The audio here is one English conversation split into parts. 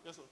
Yes, sir.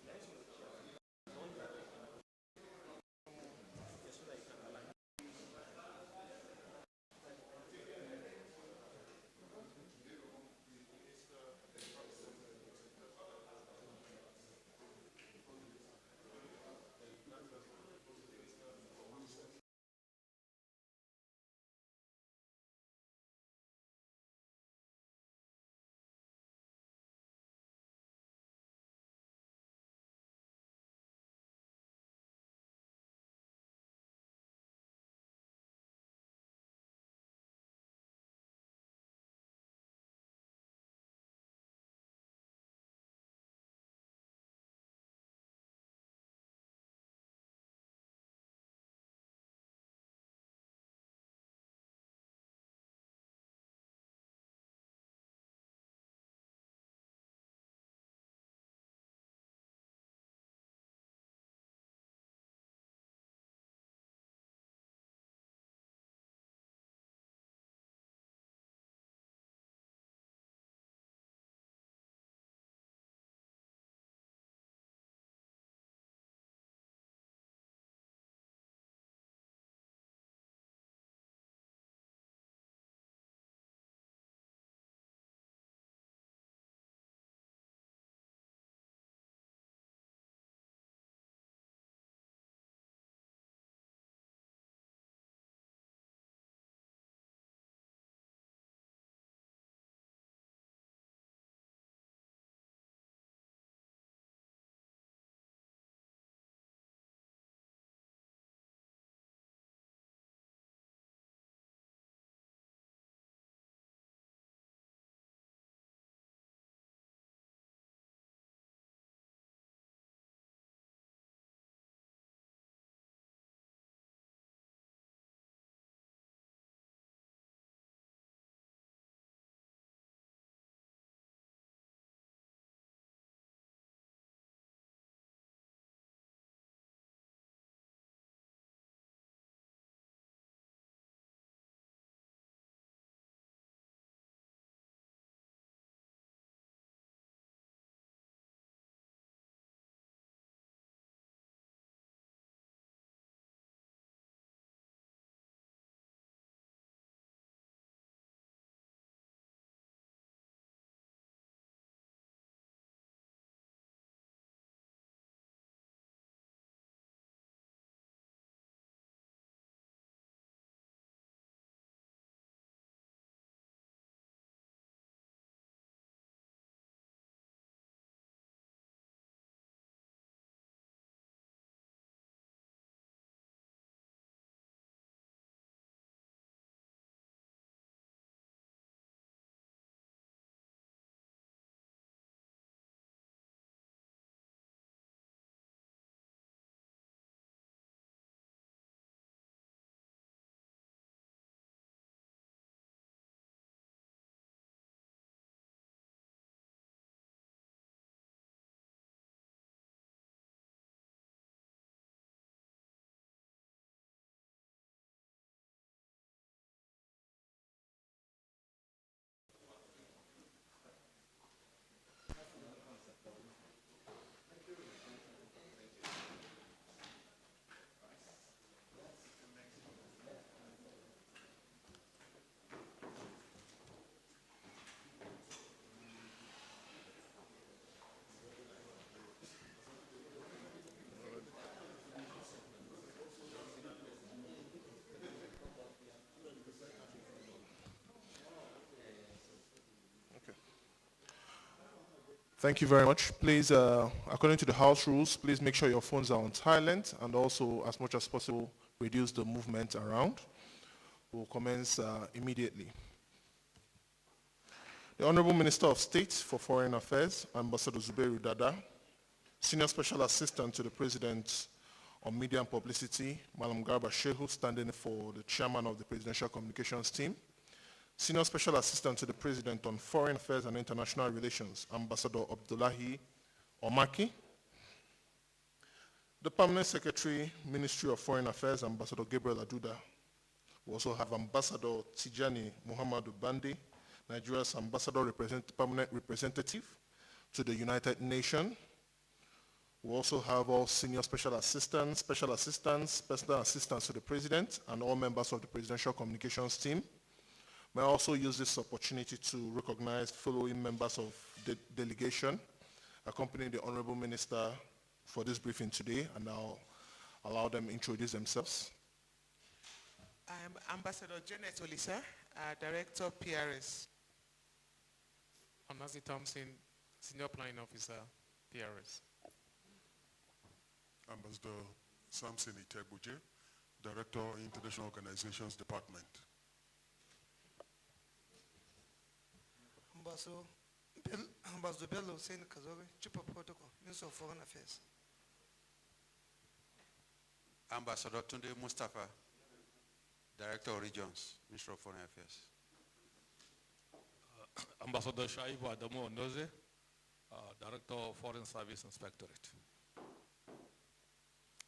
Okay. Thank you very much. Please, according to the house rules, please make sure your phones are on silent and also, as much as possible, reduce the movement around. We'll commence immediately. The Honorable Minister of State for Foreign Affairs, Ambassador Zubairu Dada, Senior Special Assistant to the President on Media and Publicity, Malam Garba Shehu, standing for the Chairman of the Presidential Communications Team, Senior Special Assistant to the President on Foreign Affairs and International Relations, Ambassador Abdullahi Omaki, the Permanent Secretary, Ministry of Foreign Affairs, Ambassador Gabriel Aduda. We also have Ambassador Tijani Muhammadu Bandi, Nigeria's Ambassador Permanent Representative to the United Nations. We also have all senior special assistants, personal assistants to the president, and all members of the presidential communications team. May I also use this opportunity to recognize following members of the delegation accompanying the Honorable Minister for this briefing today, and I'll allow them to introduce themselves. I'm Ambassador Janet Olisa, Director PRS. I'm Nazi Thompson, Senior Planning Officer, PRS. Ambassador Samson Itegbuje, Director, International Organizations Department. Ambassador Bello Hussein Kazobe, Chief of Protocol, Minister of Foreign Affairs. Ambassador Tunde Mustafa, Director of Regions, Minister of Foreign Affairs. Ambassador Shaibu Adamu Ondoze, Director of Foreign Service Inspectorate.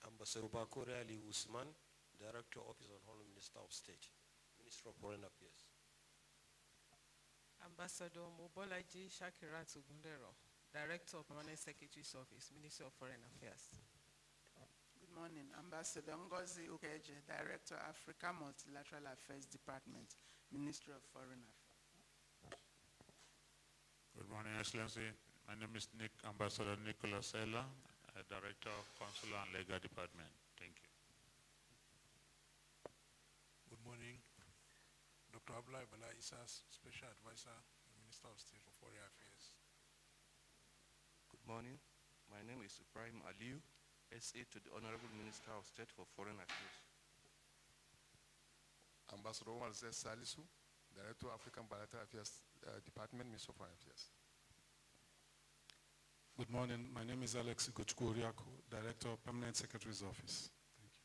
Ambassador Bakore Ali Usman, Director, Office of Honorable Minister of State, Minister of Foreign Affairs. Ambassador Mobolaji Shakirat Ugundero, Director of Permanent Secretary's Office, Ministry of Foreign Affairs. Good morning, Ambassador Ngozi Ukeje, Director, Africa Multilateral Affairs Department, Ministry of Foreign Affairs. Good morning, Excellency. My name is Ambassador Nicholas Ella, Director of Consular and Legal Department. Thank you. Good morning. Dr. Abdullah Bala Isas, Special Advisor, Minister of State for Foreign Affairs. Good morning. My name is Ibrahim Aliu, SA to the Honorable Minister of State for Foreign Affairs. Ambassador Omar Z. Salisu, Director of African Bilateral Affairs Department, Minister of Foreign Affairs. Good morning. My name is Alex Gochkuriaku, Director of Permanent Secretary's Office. Thank you.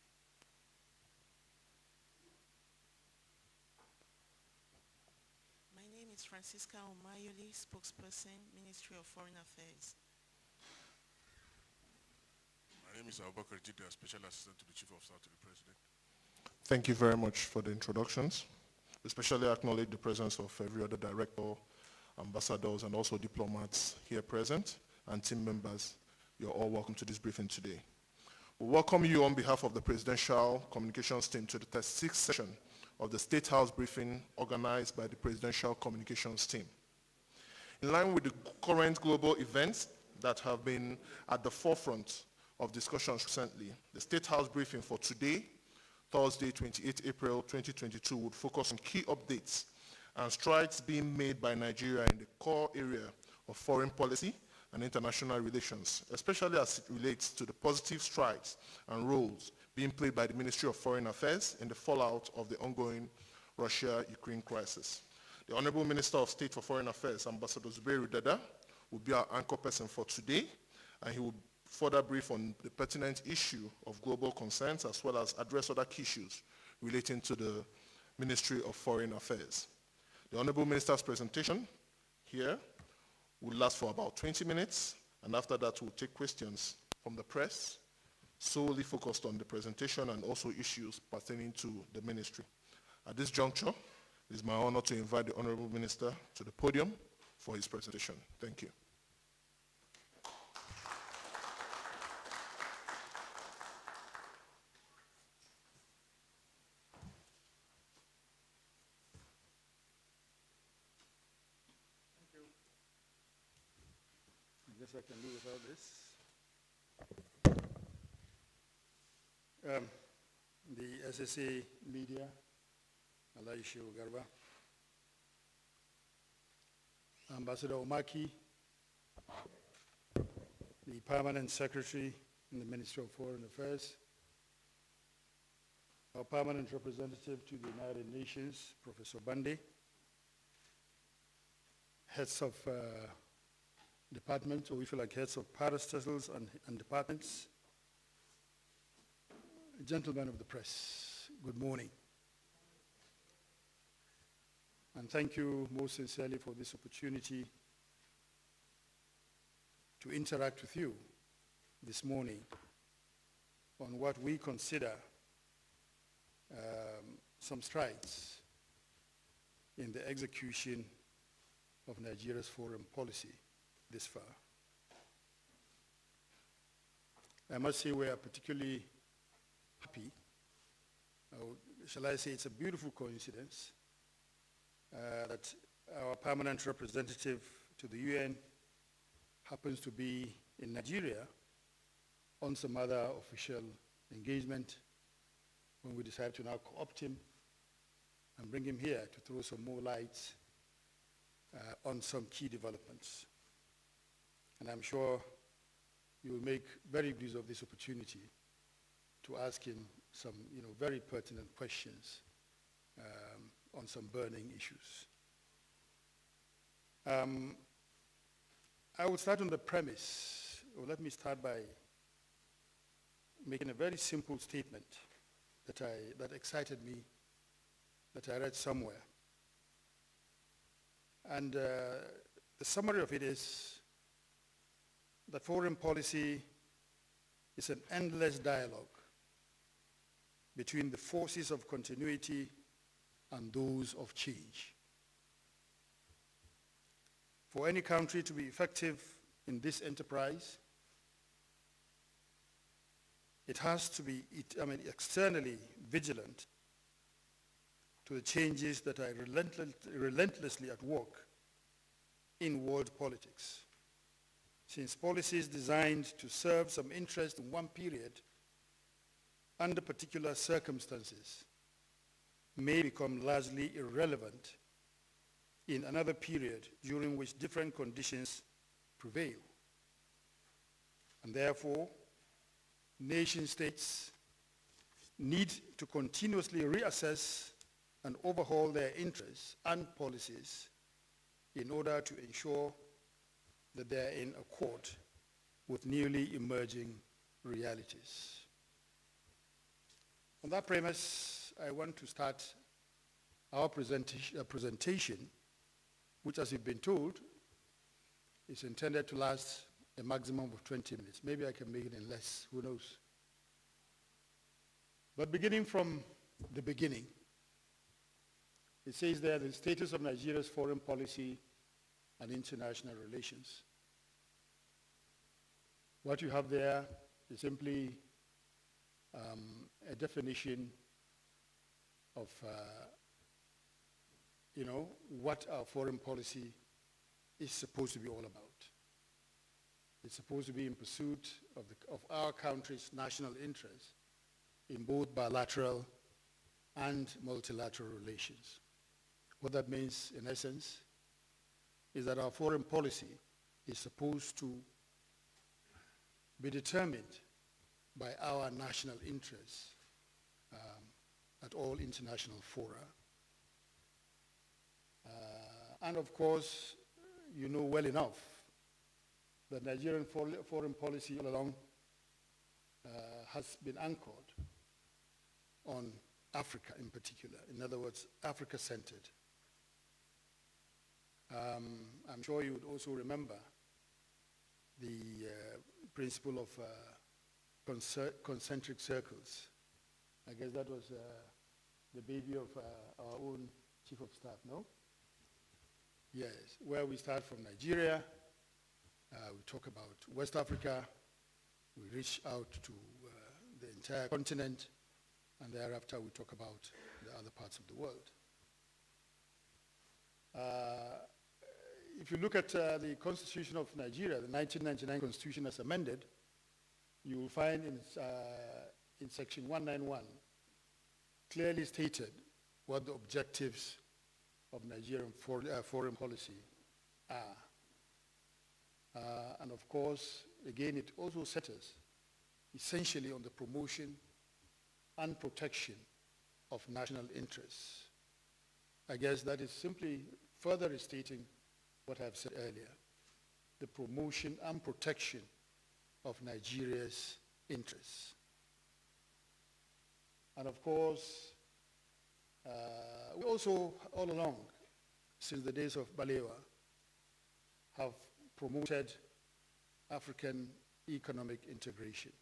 My name is Francisca Omayoli, Spokesperson, Ministry of Foreign Affairs. My name is Abubakar Jida, Special Assistant to the Chief of Staff to the President. Thank you very much for the introductions. We especially acknowledge the presence of every other director, ambassadors, and also diplomats here present, and team members. You're all welcome to this briefing today. We welcome you on behalf of the Presidential Communications team to the 36th session of the State House briefing organized by the Presidential Communications team. In line with the current global events that have been at the forefront of discussions recently, the State House briefing for today, Thursday, 28 April 2022, would focus on key updates and strides being made by Nigeria in the core area of foreign policy and international relations, especially as it relates to the positive strides and roles being played by the Ministry of Foreign Affairs in the fallout of the ongoing Russia-Ukraine crisis. The Honorable Minister of State for Foreign Affairs, Ambassador Zubairu Dada, will be our anchor person for today, and he will further brief on the pertinent issue of global concerns as well as address other key issues relating to the Ministry of Foreign Affairs. The Honorable Minister's presentation here will last for about 20 minutes, and after that we'll take questions from the press, solely focused on the presentation and also issues pertaining to the ministry. At this juncture, it is my honor to invite the Honorable Minister to the podium for his presentation. Thank you. I can do without this. The SSA media, Alaisha Garba, Ambassador Omaki, the Permanent Secretary in the Ministry of Foreign Affairs, our Permanent Representative to the United Nations, Professor Bande, heads of departments, or we feel like heads of parastatals and departments, gentlemen of the press, good morning. And thank you most sincerely for this opportunity to interact with you this morning on what we consider some strides in the execution of Nigeria's foreign policy this far. I must say we are particularly happy. Shall I say it's a beautiful coincidence that our permanent representative to the UN happens to be in Nigeria on some other official engagement when we decide to now co-opt him and bring him here to throw some more light on some key developments. And I'm sure you will make very good use of this opportunity to ask him some very pertinent questions on some burning issues. I will start on the premise, or let me start by making a very simple statement that excited me, that I read somewhere. And the summary of it is that foreign policy is an endless dialogue between the forces of continuity and those of change. For any country to be effective in this enterprise, it has to be externally vigilant to the changes that are relentlessly at work in world politics, since policies designed to serve some interest in one period under particular circumstances may become largely irrelevant in another period during which different conditions prevail. And therefore, nation states need to continuously reassess and overhaul their interests and policies in order to ensure that they are in accord with newly emerging realities. On that premise, I want to start our presentation, which, as you've been told, is intended to last a maximum of 20 minutes. Maybe I can make it in less, who knows? But beginning from the beginning, it says there the status of Nigeria's foreign policy and international relations. What you have there is simply a definition of what our foreign policy is supposed to be all about. It's supposed to be in pursuit of our country's national interests in both bilateral and multilateral relations. What that means, in essence, is that our foreign policy is supposed to be determined by our national interests at all international fora. And of course, you know well enough that Nigerian foreign policy all along has been anchored on Africa in particular. In other words, Africa-centered. I'm sure you would also remember the principle of concentric circles. I guess that was the baby of our own chief of staff, no? Yes, where we start from Nigeria, we talk about West Africa, we reach out to the entire continent, and thereafter we talk about the other parts of the world. If you look at the Constitution of Nigeria, the 1999 Constitution as amended, you will find in section 191 clearly stated what the objectives of Nigerian foreign policy are. And of course, again, it also centers essentially on the promotion and protection of national interests. I guess that is simply further restating what I've said earlier, the promotion and protection of Nigeria's interests. And of course, we also, all along, since the days of Balewa, have promoted African economic integration.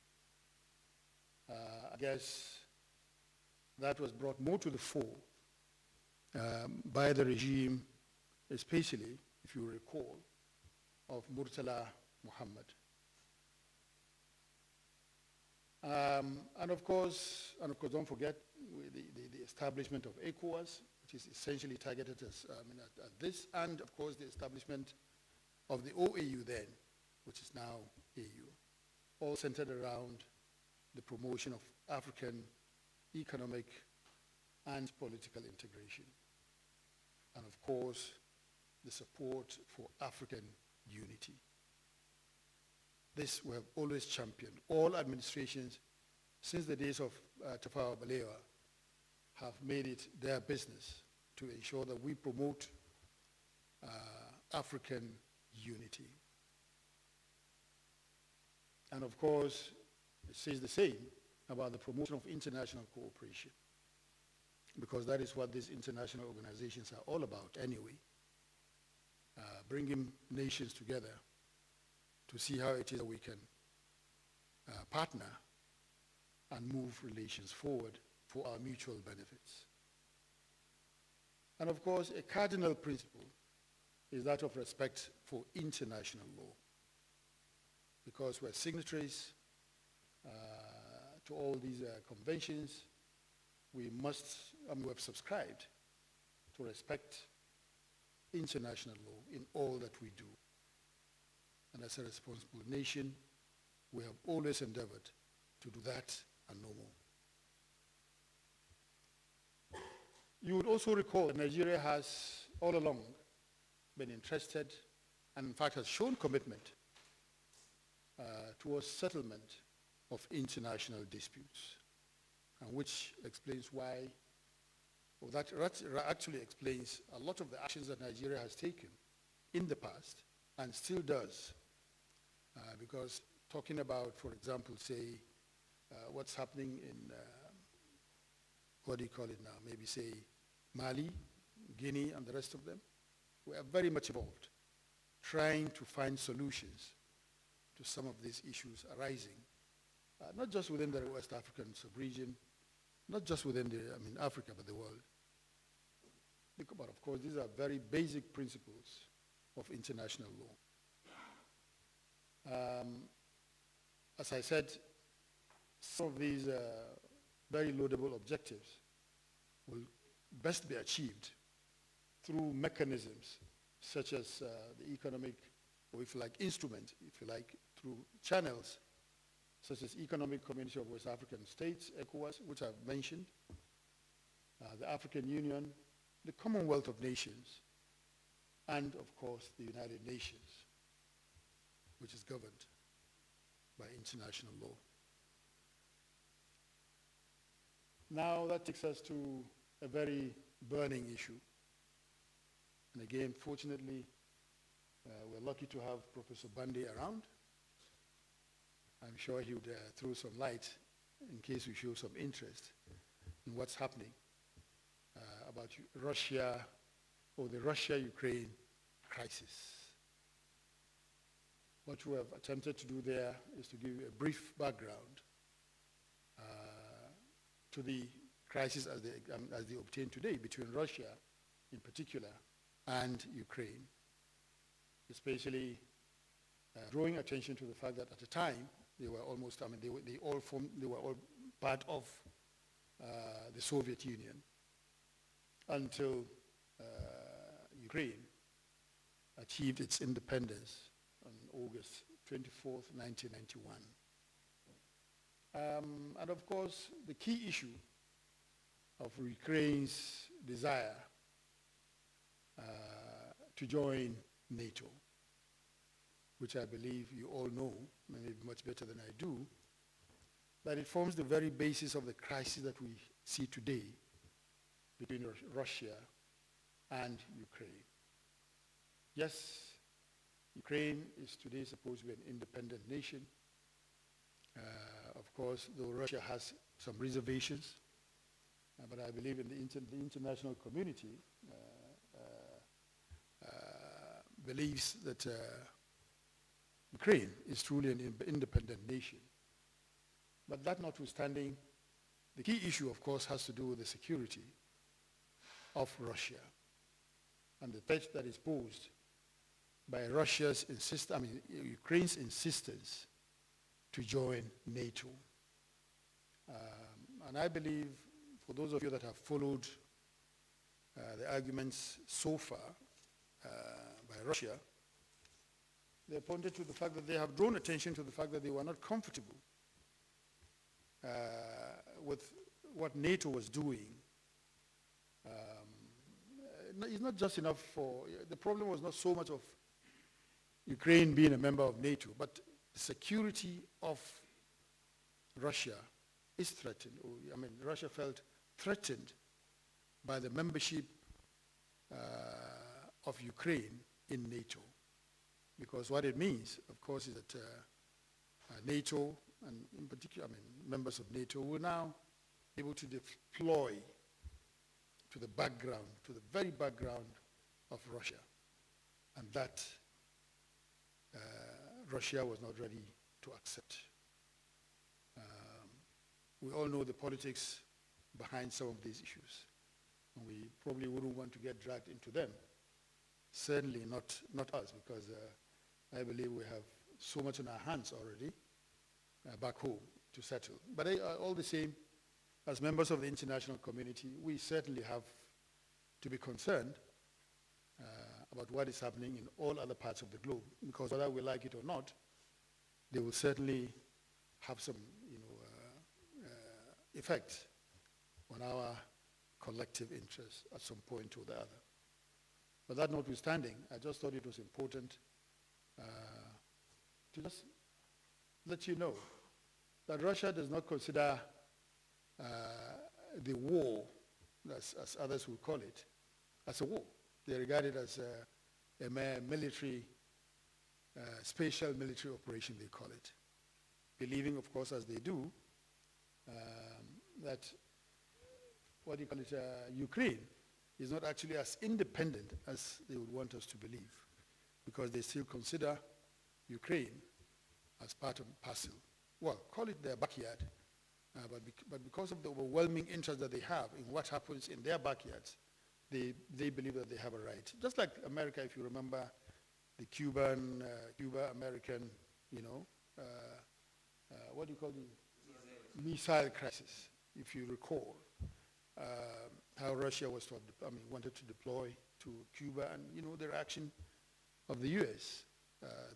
I guess that was brought more to the fore by the regime, especially, if you recall, of Murtala Muhammad. And of course, don't forget the establishment of ECOWAS, which is essentially targeted at this, and of course the establishment of the OAU then, which is now AU, all centered around the promotion of African economic and political integration. And of course, the support for African unity. This we have always championed. All administrations since the days of Tafawa Balewa have made it their business to ensure that we promote African unity. And of course, it says the same about the promotion of international cooperation, because that is what these international organizations are all about anyway, bringing nations together to see how it is that we can partner and move relations forward for our mutual benefits. And of course, a cardinal principle is that of respect for international law, because we're signatories to all these conventions. We have subscribed to respect international law in all that we do. And as a responsible nation, we have always endeavored to do that and no more. You would also recall that Nigeria has all along been interested and in fact has shown commitment towards settlement of international disputes, and which explains why, or that actually explains a lot of the actions that Nigeria has taken in the past and still does. Because talking about, for example, say, what's happening in, what do you call it now, maybe say Mali, Guinea, and the rest of them, we are very much involved trying to find solutions to some of these issues arising, not just within the West African sub-region, not just within Africa, but the world. But of course, these are very basic principles of international law. As I said, some of these very laudable objectives will best be achieved through mechanisms such as the economic, or if you like, instrument, if you like, through channels such as Economic Community of West African States, ECOWAS, which I've mentioned, the African Union, the Commonwealth of Nations, and of course the United Nations, which is governed by international law. Now that takes us to a very burning issue. And again, fortunately, we're lucky to have Professor Bande around. I'm sure he would throw some light in case we show some interest in what's happening about Russia, or the Russia-Ukraine crisis. What we have attempted to do there is to give you a brief background to the crisis as they obtain today between Russia in particular and Ukraine, especially drawing attention to the fact that at the time they were almost, they were all part of the Soviet Union until Ukraine achieved its independence on August 24th, 1991. And of course, the key issue of Ukraine's desire to join NATO, which I believe you all know, maybe much better than I do, that it forms the very basis of the crisis that we see today between Russia and Ukraine. Yes, Ukraine is today supposed to be an independent nation. Of course, though Russia has some reservations, but I believe in the international community believes that Ukraine is truly an independent nation. But that notwithstanding, the key issue, of course, has to do with the security of Russia and the threat that is posed by Ukraine's insistence to join NATO. And I believe, for those of you that have followed the arguments so far by Russia, they pointed to the fact that they have drawn attention to the fact that they were not comfortable with what NATO was doing. It's not just enough for, the problem was not so much of Ukraine being a member of NATO, but the security of Russia is threatened. I mean, Russia felt threatened by the membership of Ukraine in NATO. Because what it means, of course, is that NATO, and in particular, I mean, members of NATO, will now be able to deploy to the background, to the very background of Russia. And that Russia was not ready to accept. We all know the politics behind some of these issues. And we probably wouldn't want to get dragged into them. Certainly not us, because I believe we have so much on our hands already back home to settle. But all the same, as members of the international community, we certainly have to be concerned about what is happening in all other parts of the globe, because whether we like it or not, they will certainly have some effect on our collective interests at some point or the other. But that notwithstanding, I just thought it was important to just let you know that Russia does not consider the war, as others will call it, as a war. They regard it as a military, special military operation, they call it. Believing, of course, as they do, that, what do you call it, Ukraine is not actually as independent as they would want us to believe, because they still consider Ukraine as part of parcel. Well, call it their backyard, but because of the overwhelming interest that they have in what happens in their backyards, they believe that they have a right. Just like America, if you remember the Cuba-American, what do you call it? Missile crisis, if you recall. How Russia was wanted to deploy to Cuba, and the reaction of the U.S.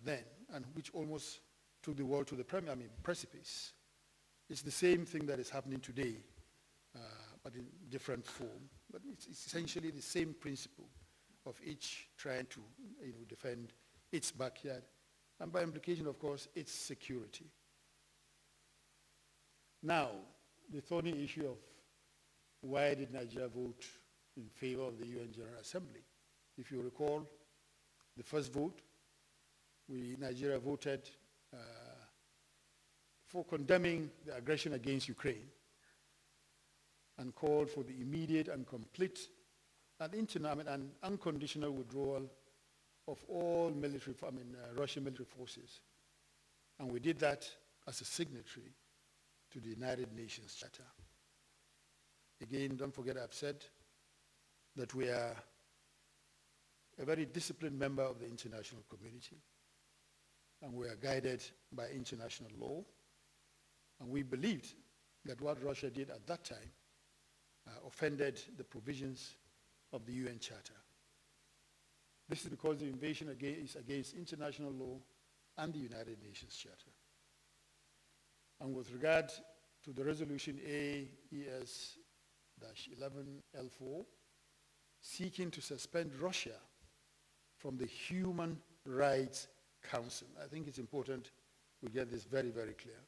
Then, and which almost took the world to the precipice. It's the same thing that is happening today, but in different form. But it's essentially the same principle of each trying to defend its backyard, and by implication, of course, its security. Now, the thorny issue of why did Nigeria vote in favor of the UN General Assembly? If you recall, the first vote, Nigeria voted for condemning the aggression against Ukraine and called for the immediate and complete and unconditional withdrawal of all Russian military forces. And we did that as a signatory to the United Nations Charter. Again, don't forget I've said that we are a very disciplined member of the international community, and we are guided by international law, and we believed that what Russia did at that time offended the provisions of the UN Charter. This is because the invasion is against international law and the United Nations Charter. And with regard to the resolution AES-11L4, seeking to suspend Russia from the Human Rights Council. I think it's important we get this very, very clear.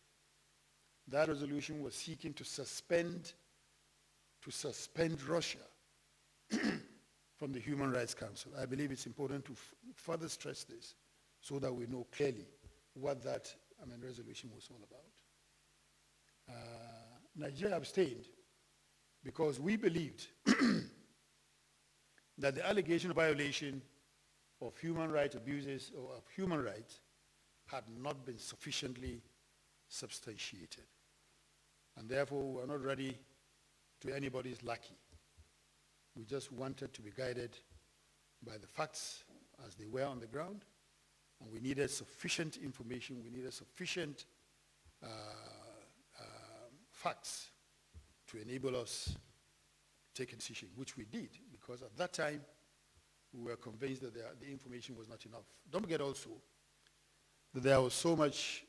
That resolution was seeking to suspend Russia from the Human Rights Council. I believe it's important to further stress this so that we know clearly what that resolution was all about. Nigeria abstained because we believed that the allegation of violation of human rights abuses or of human rights had not been sufficiently substantiated. And therefore, we are not ready to anybody's lucky. We just wanted to be guided by the facts as they were on the ground, and we needed sufficient information, we needed sufficient facts to enable us to take a decision, which we did, because at that time, we were convinced that the information was not enough. Don't forget also that there was so much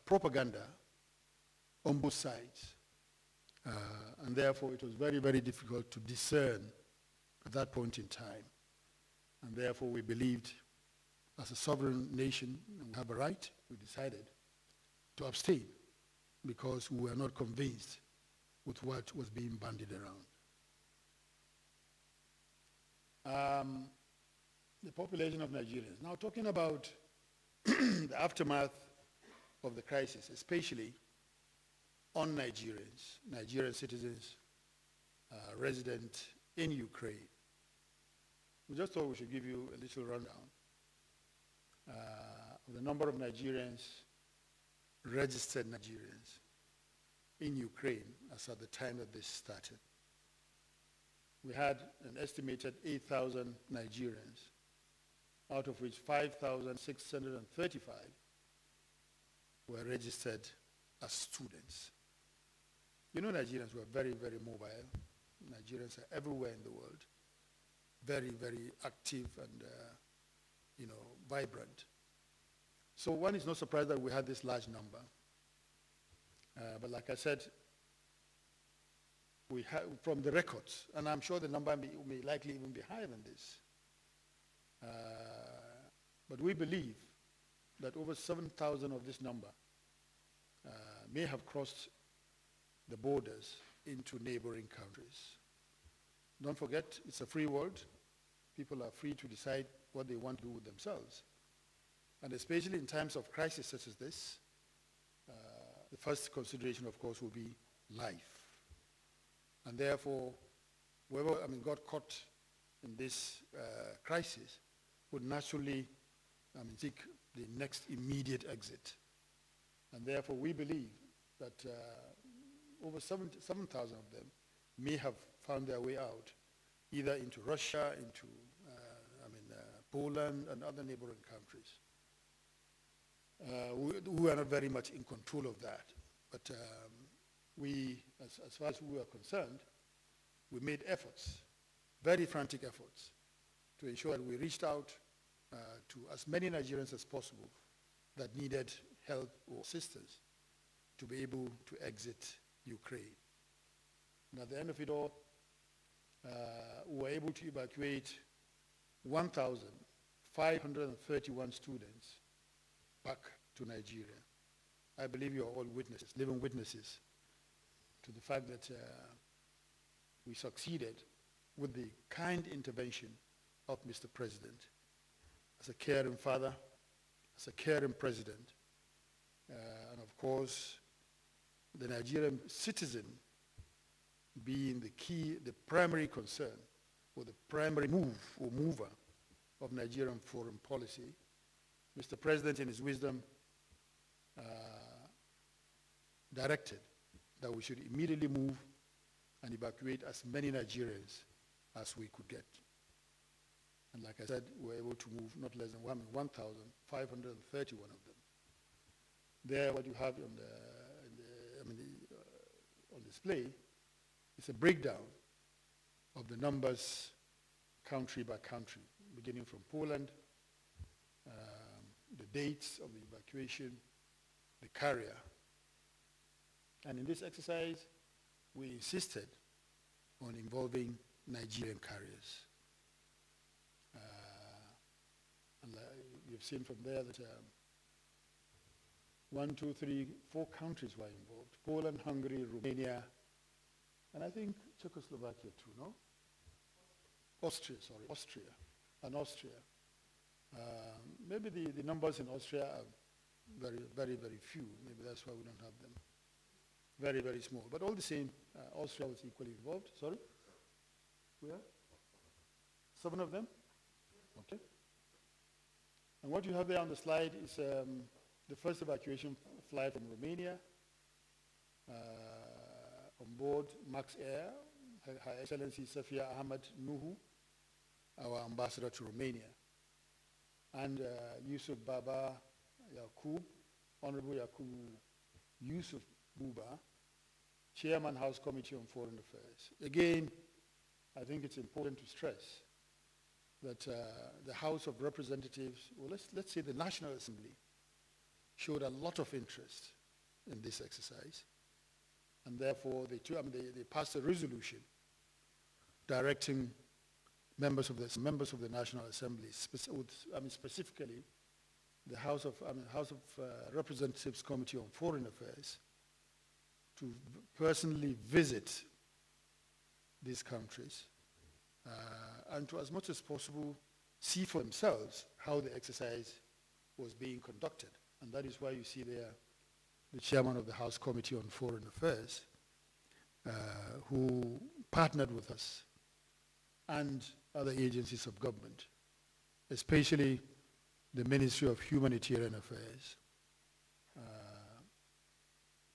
propaganda on both sides, and therefore it was very, very difficult to discern at that point in time. And therefore we believed, as a sovereign nation, we have a right, we decided to abstain because we were not convinced with what was being bandied around. The population of Nigerians. Now talking about the aftermath of the crisis, especially on Nigerians, Nigerian citizens resident in Ukraine. We just thought we should give you a little rundown of the number of Nigerians, registered Nigerians in Ukraine as at the time that this started. We had an estimated 8,000 Nigerians, out of which 5,635 were registered as students. You know, Nigerians were very, very mobile. Nigerians are everywhere in the world, very, very active and, vibrant. So one is not surprised that we had this large number. But like I said, we have, from the records, and I'm sure the number may likely even be higher than this, but we believe that over 7,000 of this number may have crossed the borders into neighboring countries. Don't forget, it's a free world. People are free to decide what they want to do with themselves. And especially in times of crisis such as this, the first consideration, of course, will be life. And therefore, whoever got caught in this crisis would naturally seek the next immediate exit. And therefore, we believe that over 7,000 of them may have found their way out, either into Russia, into Poland, and other neighboring countries. We are not very much in control of that, but we, as far as we are concerned, we made efforts, very frantic efforts, to ensure that we reached out to as many Nigerians as possible that needed help or assistance to be able to exit Ukraine. And at the end of it all, we were able to evacuate 1,531 students back to Nigeria. I believe you are all witnesses, living witnesses, to the fact that we succeeded with the kind intervention of Mr. President, as a caring father, as a caring president, and of course, the Nigerian citizen being the key, the primary concern, or the primary move or mover of Nigerian foreign policy. Mr. President, in his wisdom, directed that we should immediately move and evacuate as many Nigerians as we could get. And like I said, we were able to move not less than 1,531 of them. There, what you have on on display is a breakdown of the numbers country by country, beginning from Poland, the dates of the evacuation, the carrier. And in this exercise, we insisted on involving Nigerian carriers. And you've seen from there that 4 countries were involved: Poland, Hungary, Romania, and I think Czechoslovakia too, no? Austria. And Austria. Maybe the numbers in Austria are very, very, very few. Maybe that's why we don't have them. Very, very small. But all the same, Austria was equally involved. Sorry? Where? 7 of them? Okay. And what you have there on the slide is the first evacuation flight from Romania on board Max Air, Her Excellency Safia Ahmed Nuhu, our ambassador to Romania, and Yusuf Baba Yaqub, Honorable Yaqub Yusuf Buba, Chairman, House Committee on Foreign Affairs. Again, I think it's important to stress that the House of Representatives, well, let's say the National Assembly, showed a lot of interest in this exercise. And therefore, they passed a resolution directing members of the National Assembly, specifically the House of Representatives Committee on Foreign Affairs, to personally visit these countries and to, as much as possible, see for themselves how the exercise was being conducted. And that is why you see there the chairman of the House Committee on Foreign Affairs, who partnered with us and other agencies of government, especially the Ministry of Humanitarian Affairs,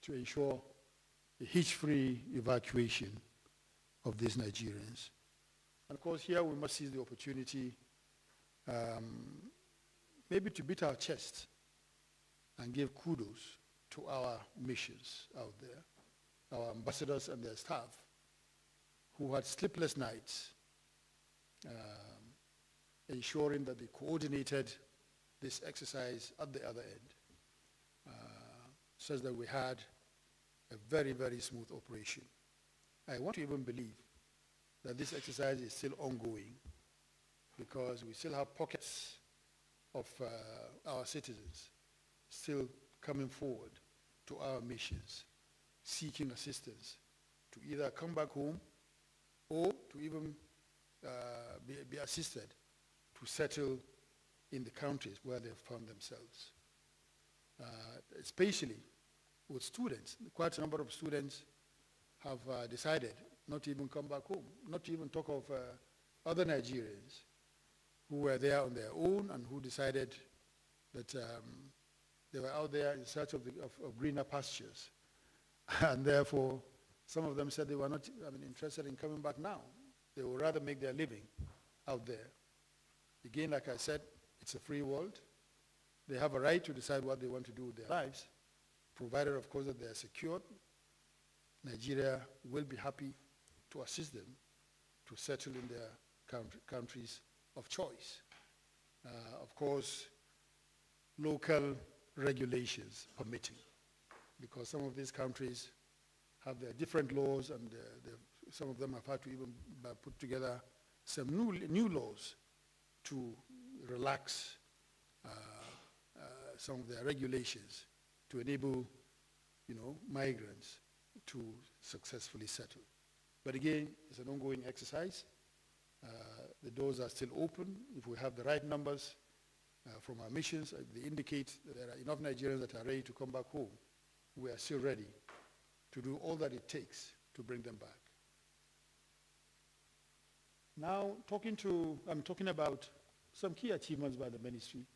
to ensure a hitch-free evacuation of these Nigerians. And of course, here we must seize the opportunity maybe to beat our chest and give kudos to our missions out there, our ambassadors and their staff, who had sleepless nights, ensuring that they coordinated this exercise at the other end, such that we had a very, very smooth operation. I want to even believe that this exercise is still ongoing, because we still have pockets of our citizens still coming forward to our missions, seeking assistance to either come back home or to even be assisted to settle in the countries where they've found themselves. Especially with students. Quite a number of students have decided not to even come back home, not to even talk of other Nigerians who were there on their own and who decided that they were out there in search of greener pastures. And therefore, some of them said they were not interested in coming back now. They would rather make their living out there. Again, like I said, it's a free world. They have a right to decide what they want to do with their lives, provided, of course, that they are secured. Nigeria will be happy to assist them to settle in their countries of choice. Of course, local regulations permitting, because some of these countries have their different laws, and some of them have had to even put together some new laws to relax some of their regulations to enable, migrants to successfully settle. But again, it's an ongoing exercise. The doors are still open. If we have the right numbers from our missions, if they indicate that there are enough Nigerians that are ready to come back home, we are still ready to do all that it takes to bring them back. Now, I'm talking about some key achievements by the ministry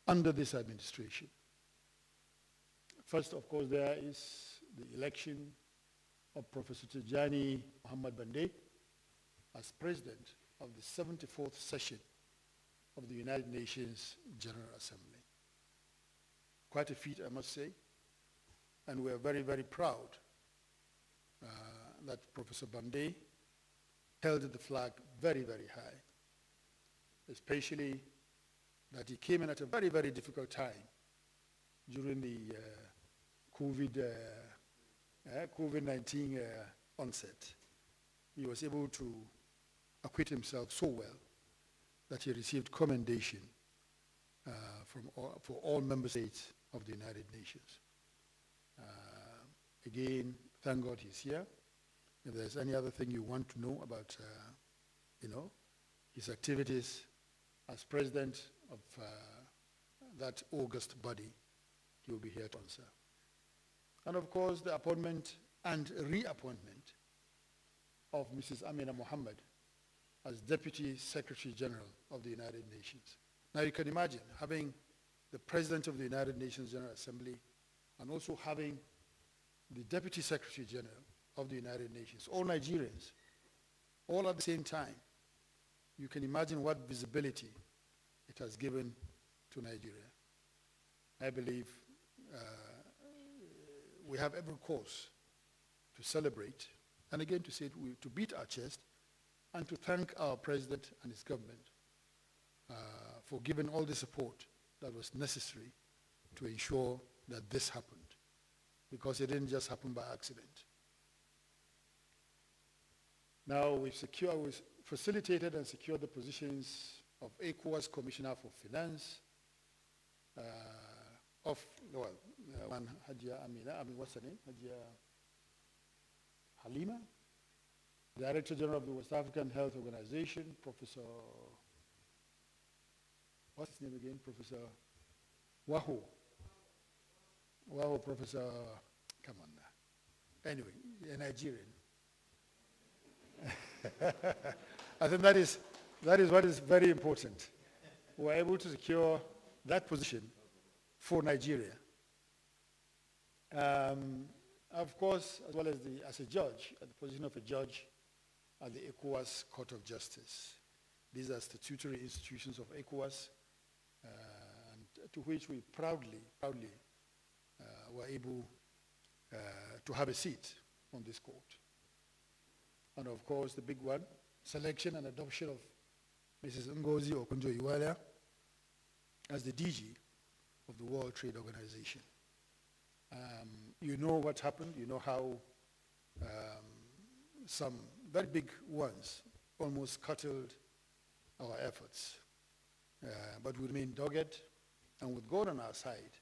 under this administration. First, of course, there is the election of Professor Tijani Muhammad Bande as president of the 74th session of the United Nations General Assembly. Quite a feat, I must say, and we are very, very proud that Professor Bande held the flag very, very high, especially that he came in at a very, very difficult time during the COVID-19 onset. He was able to acquit himself so well that he received commendation for all member states of the United Nations. Again, thank God he's here. If there's any other thing you want to know about, his activities as president of that august body, he will be here to answer. And of course, the appointment and reappointment of Mrs. Amina Mohammed as Deputy Secretary General of the United Nations. Now you can imagine having the President of the United Nations General Assembly and also having the Deputy Secretary General of the United Nations, all Nigerians, all at the same time. You can imagine what visibility it has given to Nigeria. I believe we have every cause to celebrate, and again to say to beat our chest, and to thank our president and his government for giving all the support that was necessary to ensure that this happened, because it didn't just happen by accident. Now we've facilitated and secured the positions of ECOWAS Commissioner for Finance, one Hajia Amina, what's her name? Hajia Halima, Director General of the West African Health Organization, Professor, what's his name again? Professor Waho. Waho, Professor, come on now. Anyway, a Nigerian. I think that is what is very important. We're able to secure that position for Nigeria. Of course, as well as a judge, at the position of a judge at the ECOWAS Court of Justice. These are statutory institutions of ECOWAS, and to which we proudly were able to have a seat on this court. And of course, the big one, selection and adoption of Mrs. Ngozi Okonjo-Iweala as the DG of the World Trade Organization. You know what happened. You know how some very big ones almost scuttled our efforts. But we remain dogged, and with God on our side,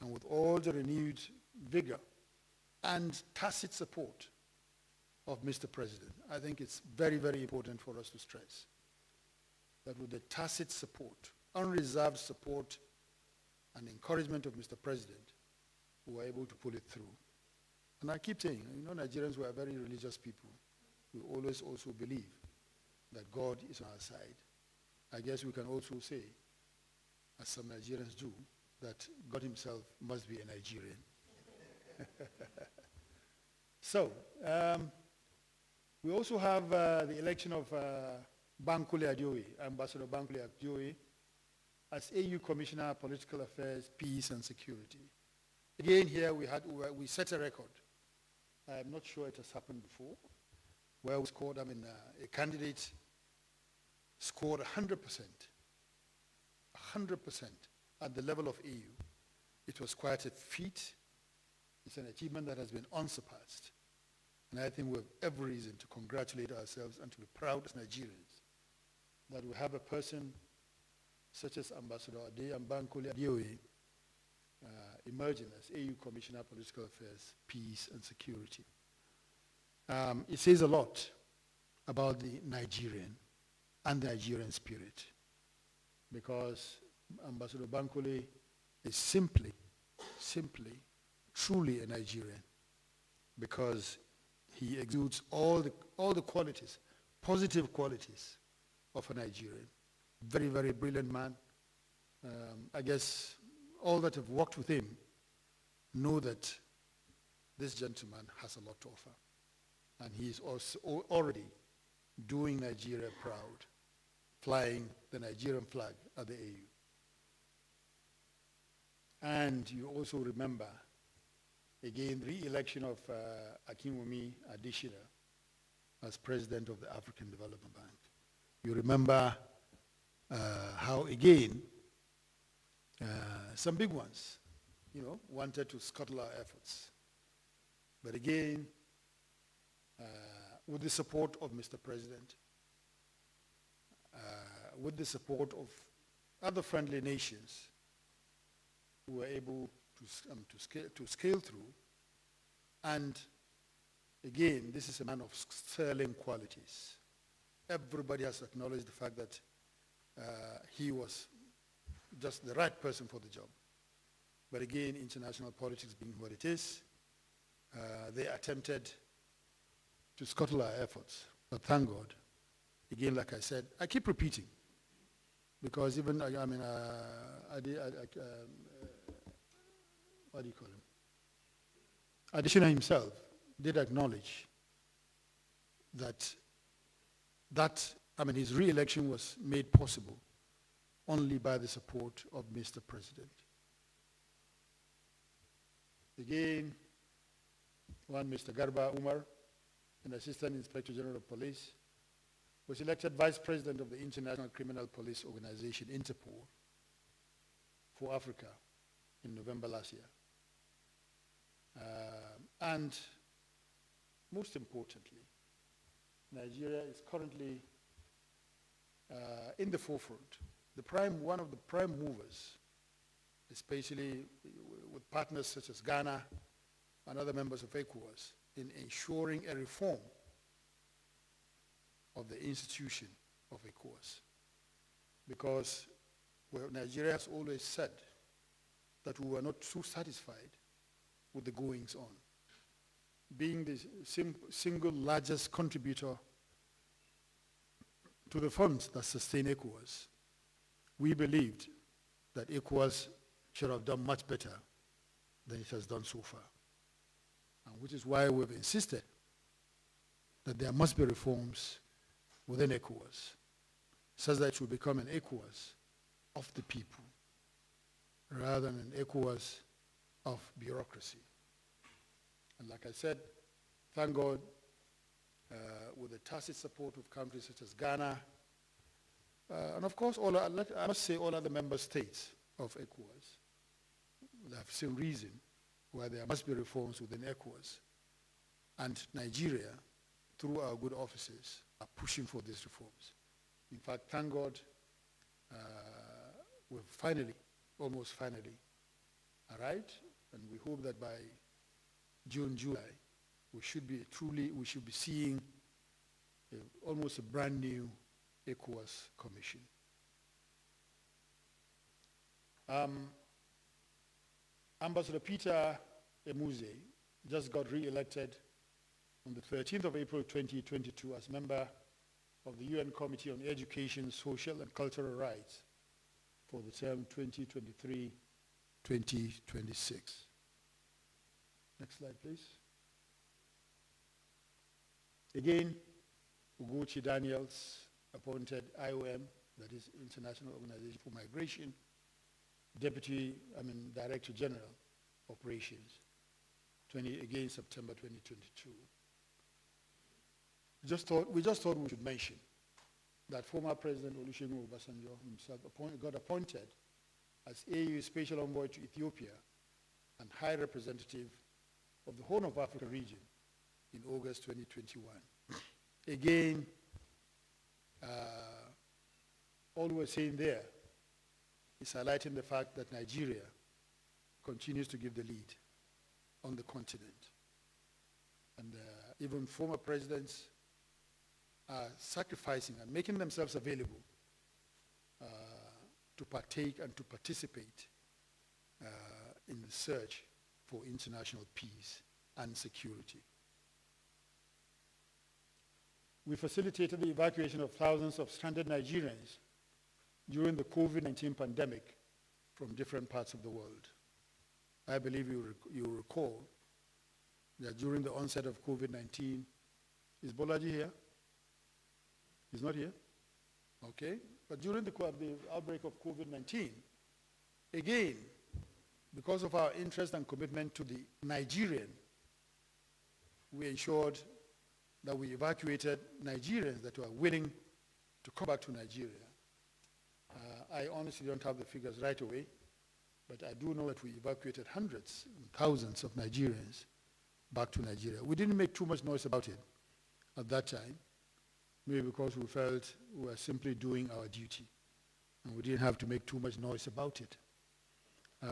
and with all the renewed vigor and tacit support of Mr. President, I think it's very, very important for us to stress that with the tacit support, unreserved support, and encouragement of Mr. President, we were able to pull it through. And I keep saying, you know, Nigerians were very religious people. We always also believe that God is on our side. I guess we can also say, as some Nigerians do, that God himself must be a Nigerian. So, we also have the election of Bankole Adeoye, Ambassador Bankole Adeoye, as AU Commissioner, Political Affairs, Peace and Security. Again, here we set a record. I'm not sure it has happened before, where we scored, a candidate scored 100% at the level of AU. It was quite a feat. It's an achievement that has been unsurpassed. And I think we have every reason to congratulate ourselves and to be proud as Nigerians that we have a person such as Ambassador Bankole Adeoye emerging as AU Commissioner, Political Affairs, Peace and Security. It says a lot about the Nigerian and the Nigerian spirit, because Ambassador Bankole is simply, truly a Nigerian, because he exudes all the qualities, positive qualities of a Nigerian. Very, very brilliant man. I guess all that have worked with him know that this gentleman has a lot to offer. And he is also already doing Nigeria proud, flying the Nigerian flag at the AU. And you also remember, again, the re-election of Akinwumi Adesina as president of the African Development Bank. You remember how, again, some big ones, wanted to scuttle our efforts. But again, with the support of Mr. President, with the support of other friendly nations, we were able to scale through. And again, this is a man of sterling qualities. Everybody has acknowledged the fact that he was just the right person for the job. But again, international politics being what it is, they attempted to scuttle our efforts. But thank God, again, like I said, I keep repeating, because even, what do you call him? Adesina himself did acknowledge that his re-election was made possible only by the support of Mr. President. Again, One, Mr. Garba Umar, an Assistant Inspector General of Police, was elected Vice President of the International Criminal Police Organization, Interpol, for Africa in November last year. And most importantly, Nigeria is currently in the forefront. One of the prime movers, especially with partners such as Ghana and other members of ECOWAS, in ensuring a reform of the institution of ECOWAS. Because Nigeria has always said that we were not too satisfied with the goings on. Being the single largest contributor to the funds that sustain ECOWAS, we believed that ECOWAS should have done much better than it has done so far. And which is why we've insisted that there must be reforms within ECOWAS, such that it will become an ECOWAS of the people, rather than an ECOWAS of bureaucracy. And like I said, thank God, with the tacit support of countries such as Ghana, and of course, I must say all other member states of ECOWAS, have seen reason why there must be reforms within ECOWAS. And Nigeria, through our good officers, are pushing for these reforms. In fact, thank God, we've finally, almost finally, arrived, and we hope that by June, July, we should be seeing almost a brand new ECOWAS commission. Ambassador Peter Emuze just got re-elected on the 13th of April 2022 as member of the UN Committee on Education, Social and Cultural Rights for the term 2023-2026. Next slide, please. Again, Ugochi Daniels, appointed IOM, that is International Organization for Migration, Director General, Operations, again September 2022. We just thought we should mention that former President Olusegun Obasanjo himself got appointed as AU Special Envoy to Ethiopia and High Representative of the Horn of Africa region in August 2021. Again, all we're saying there is highlighting the fact that Nigeria continues to give the lead on the continent. And even former presidents are sacrificing and making themselves available to partake and to participate in the search for international peace and security. We facilitated the evacuation of thousands of stranded Nigerians during the COVID-19 pandemic from different parts of the world. I believe you recall that during the onset of COVID-19, is Bolaji here? He's not here? Okay. But during the outbreak of COVID-19, again, because of our interest and commitment to the Nigerian, we ensured that we evacuated Nigerians that were willing to come back to Nigeria. I honestly don't have the figures right away, but I do know that we evacuated hundreds and thousands of Nigerians back to Nigeria. We didn't make too much noise about it at that time, maybe because we felt we were simply doing our duty, and we didn't have to make too much noise about it.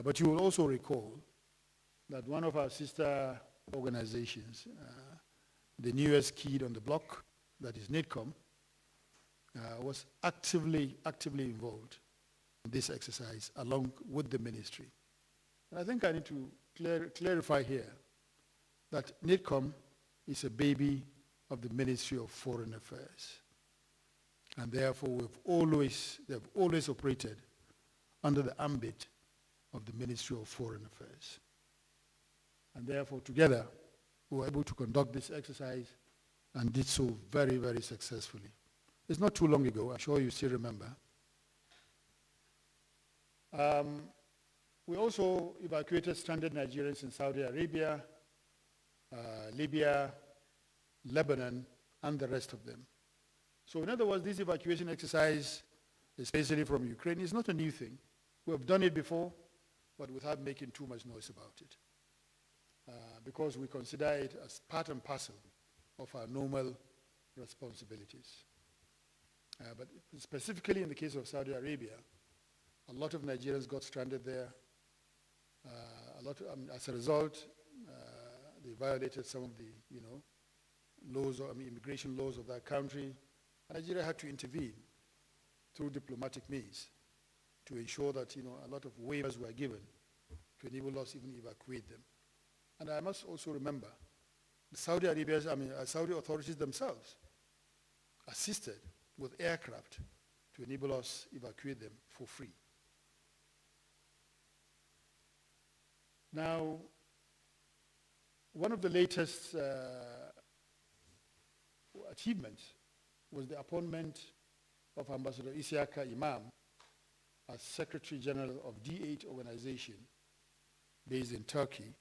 But you will also recall that one of our sister organizations, the newest kid on the block, that is NIDCOM, was actively involved in this exercise along with the ministry. And I think I need to clarify here that NIDCOM is a baby of the Ministry of Foreign Affairs. And therefore they've always operated under the ambit of the Ministry of Foreign Affairs. And therefore together we were able to conduct this exercise and did so very, very successfully. It's not too long ago, I'm sure you still remember. We also evacuated stranded Nigerians in Saudi Arabia, Libya, Lebanon, and the rest of them. So in other words, this evacuation exercise, especially from Ukraine, is not a new thing. We have done it before, but without making too much noise about it. Because we consider it as part and parcel of our normal responsibilities. But specifically in the case of Saudi Arabia, a lot of Nigerians got stranded there. As a result, they violated some of the, laws, immigration laws of that country. Nigeria had to intervene through diplomatic means to ensure that, a lot of waivers were given to enable us even evacuate them. And I must also remember, the Saudi authorities themselves assisted with aircraft to enable us evacuate them for free. Now, one of the latest achievements was the appointment of Ambassador Isiaka Imam as Secretary General of D8 organization based in Turkey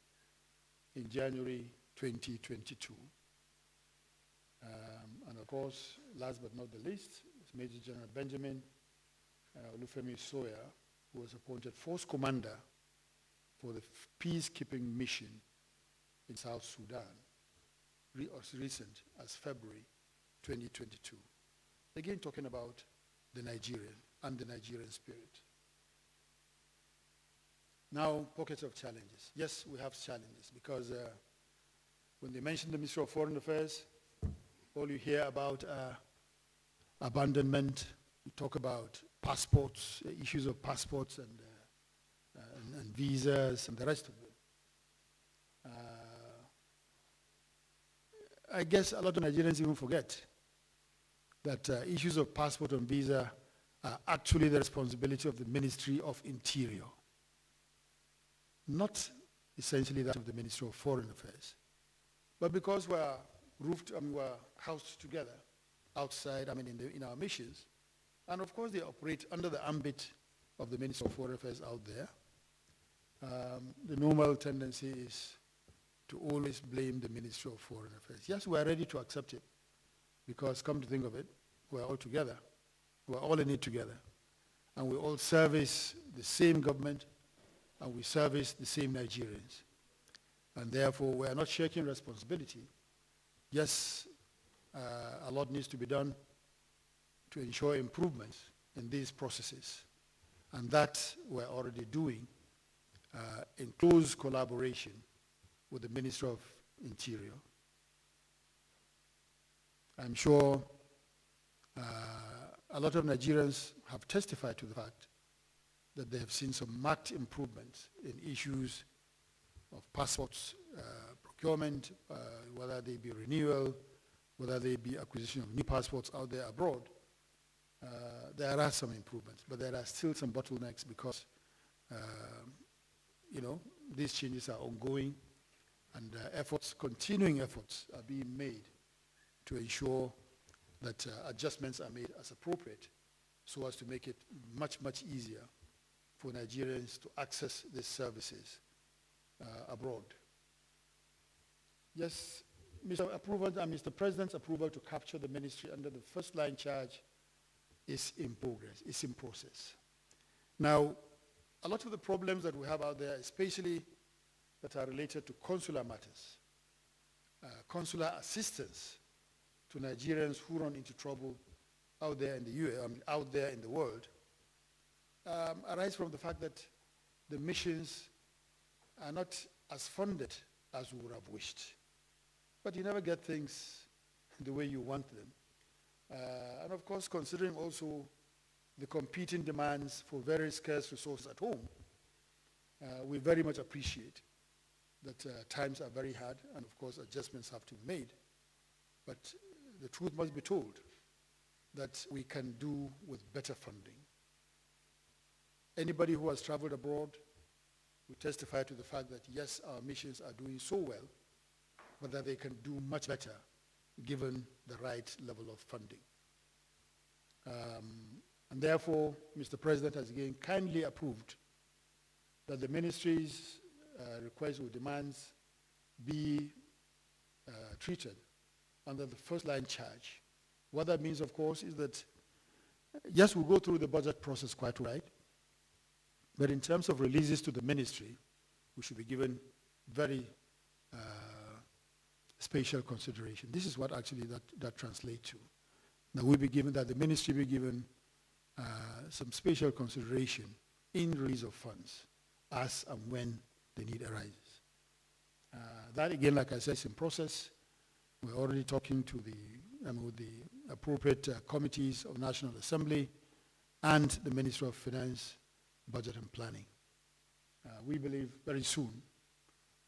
in January 2022. And of course, last but not the least, is Major General Benjamin Olufemi Soya, who was appointed Force Commander for the peacekeeping mission in South Sudan, as recent as February 2022. Again, talking about the Nigerian and the Nigerian spirit. Now, pockets of challenges. Yes, we have challenges because when they mention the Ministry of Foreign Affairs, all you hear about abandonment. You talk about passports, issues of passports and visas and the rest of them. I guess a lot of Nigerians even forget that issues of passport and visa are actually the responsibility of the Ministry of Interior, not essentially that of the Ministry of Foreign Affairs. But because we're we're housed together outside, in our missions, and of course they operate under the ambit of the Ministry of Foreign Affairs out there, the normal tendency is to always blame the Ministry of Foreign Affairs. Yes, we are ready to accept it, because come to think of it, we're all together. We're all in it together. And we all service the same government, and we service the same Nigerians. And therefore, we are not shirking responsibility. Yes, a lot needs to be done to ensure improvements in these processes. And that we're already doing in close collaboration with the Ministry of Interior. I'm sure a lot of Nigerians have testified to the fact that they have seen some marked improvements in issues of passports, procurement, whether they be renewal, whether they be acquisition of new passports out there abroad. There are some improvements, but there are still some bottlenecks because, these changes are ongoing, and continuing efforts are being made to ensure that adjustments are made as appropriate so as to make it much, much easier for Nigerians to access these services abroad. Yes, Mr. President's approval to capture the ministry under the first line charge is in progress, it's in process. Now, a lot of the problems that we have out there, especially that are related to consular matters, consular assistance to Nigerians who run into trouble out there in the out there in the world, arise from the fact that the missions are not as funded as we would have wished. But you never get things the way you want them. And of course, considering also the competing demands for very scarce resources at home, we very much appreciate that times are very hard, and of course adjustments have to be made. But the truth must be told that we can do with better funding. Anybody who has traveled abroad will testify to the fact that yes, our missions are doing so well, but that they can do much better given the right level of funding. And therefore, Mr. President has again kindly approved that the ministry's requests or demands be treated under the first line charge. What that means, of course, is that yes, we go through the budget process quite right, but in terms of releases to the ministry, we should be given very spatial consideration. This is what actually that translates to. That we be given, that the ministry be given some spatial consideration in release of funds as and when the need arises. That again, like I said, is in process. We're already talking to with the appropriate committees of National Assembly and the Ministry of Finance, Budget and Planning. We believe very soon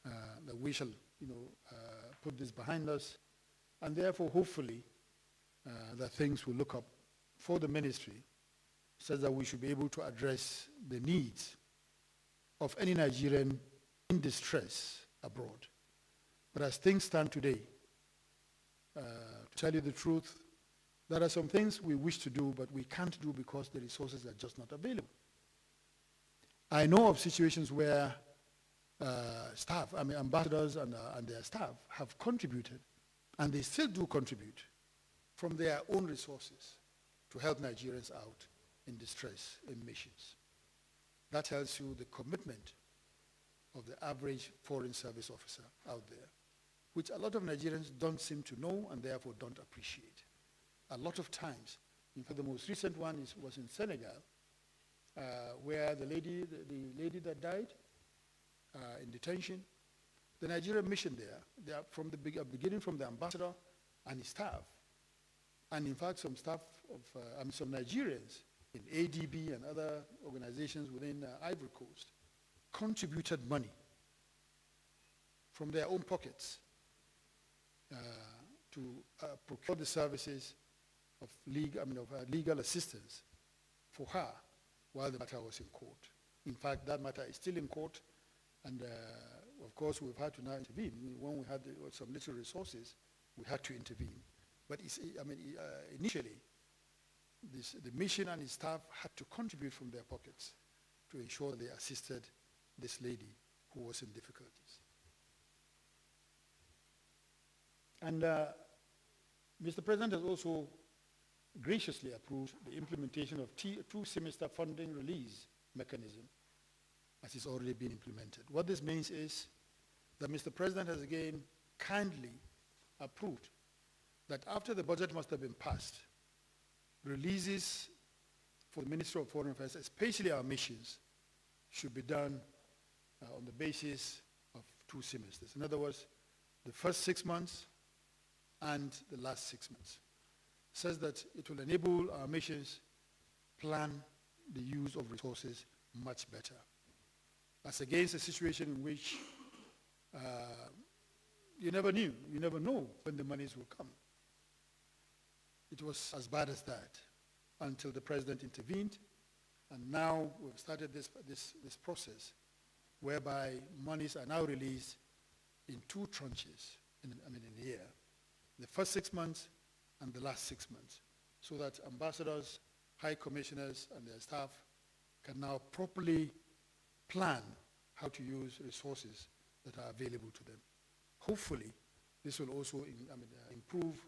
that we shall, put this behind us, and therefore, hopefully, that things will look up for the ministry, such that we should be able to address the needs of any Nigerian in distress abroad. But as things stand today, to tell you the truth, there are some things we wish to do, but we can't do because the resources are just not available. I know of situations where staff, ambassadors and their staff have contributed, and they still do contribute from their own resources to help Nigerians out in distress in missions. That tells you the commitment of the average foreign service officer out there, which a lot of Nigerians don't seem to know and therefore don't appreciate. A lot of times, in fact, the most recent one was in Senegal, where the lady that died in detention, the Nigerian mission there, they are from the beginning from the ambassador and his staff, and in fact some staff of some Nigerians in ADB and other organizations within Ivory Coast contributed money from their own pockets to procure the services of legal assistance for her while the matter was in court. In fact, that matter is still in court, and of course we've had to now intervene. When we had some little resources, we had to intervene. But initially, the mission and its staff had to contribute from their pockets to ensure they assisted this lady who was in difficulties. And Mr. President has also graciously approved the implementation of two-semester funding release mechanism, as it's already been implemented. What this means is that Mr. President has again kindly approved that after the budget must have been passed, releases for the Ministry of Foreign Affairs, especially our missions, should be done on the basis of 2 semesters. In other words, the first 6 months and the last 6 months, says that it will enable our missions plan the use of resources much better. As against a situation in which you never know when the monies will come. It was as bad as that until the president intervened, and now we've started this process whereby monies are now released in 2 tranches in a year. The first 6 months and the last 6 months, so that ambassadors, high commissioners, and their staff can now properly plan how to use resources that are available to them. Hopefully, this will also improve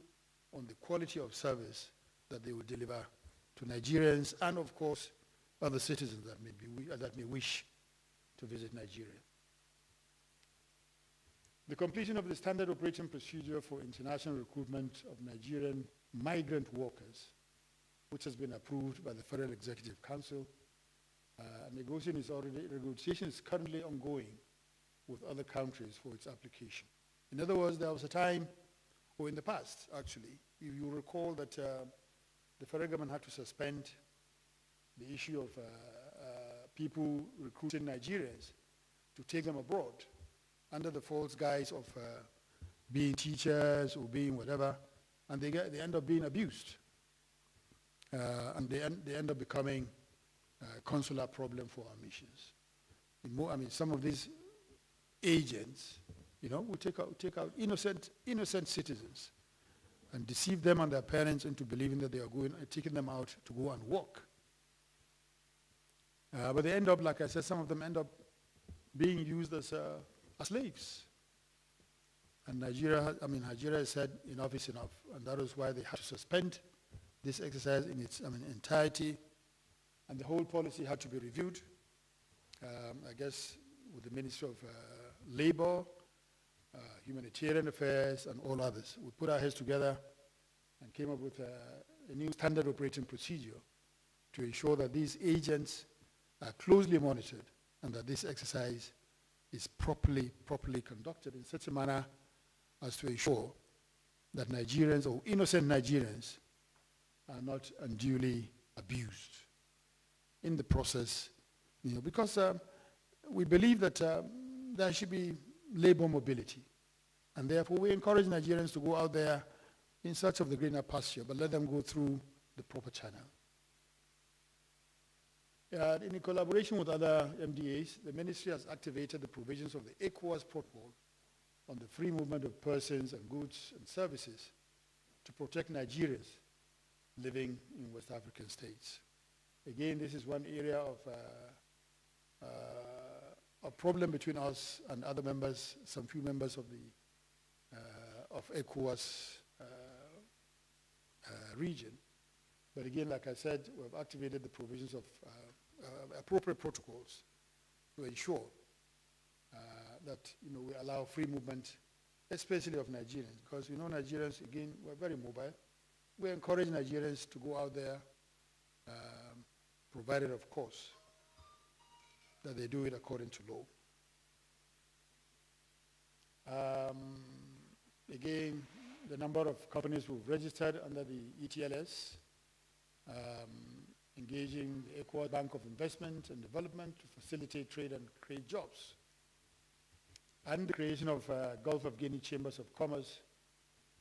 on the quality of service that they will deliver to Nigerians and, of course, other citizens that may wish to visit Nigeria. The completion of the standard operating procedure for international recruitment of Nigerian migrant workers, which has been approved by the Federal Executive Council. Negotiation is currently ongoing with other countries for its application. In other words, there was a time, or in the past actually, you recall that the federal government had to suspend the issue of people recruiting Nigerians to take them abroad under the false guise of being teachers or being whatever, and they end up being abused. And they end up becoming a consular problem for our missions. Some of these agents, will take out innocent citizens and deceive them and their parents into believing that they are taking them out to go and work. But they end up, like I said, some of them end up being used as slaves. And Nigeria said enough is enough, and that is why they had to suspend this exercise in its entirety, and the whole policy had to be reviewed. I guess with the Ministry of Labor, Humanitarian Affairs, and all others. We put our heads together and came up with a new standard operating procedure to ensure that these agents are closely monitored and that this exercise is properly conducted in such a manner as to ensure that Nigerians or innocent Nigerians are not unduly abused in the process, because we believe that there should be labor mobility, and therefore we encourage Nigerians to go out there in search of the greener pasture, but let them go through the proper channel. In collaboration with other MDAs, the ministry has activated the provisions of the ECOWAS protocol on the free movement of persons and goods and services to protect Nigerians living in West African states. Again, this is one area of a problem between us and other members, some few members of the of ECOWAS region. But again, like I said, we have activated the provisions of appropriate protocols to ensure that we allow free movement, especially of Nigerians, because Nigerians, again, we're very mobile. We encourage Nigerians to go out there, provided, of course, that they do it according to law. Again, the number of companies who've registered under the ETLS, engaging the ECOWAS Bank of Investment and Development to facilitate trade and create jobs, and the creation of Gulf of Guinea Chambers of Commerce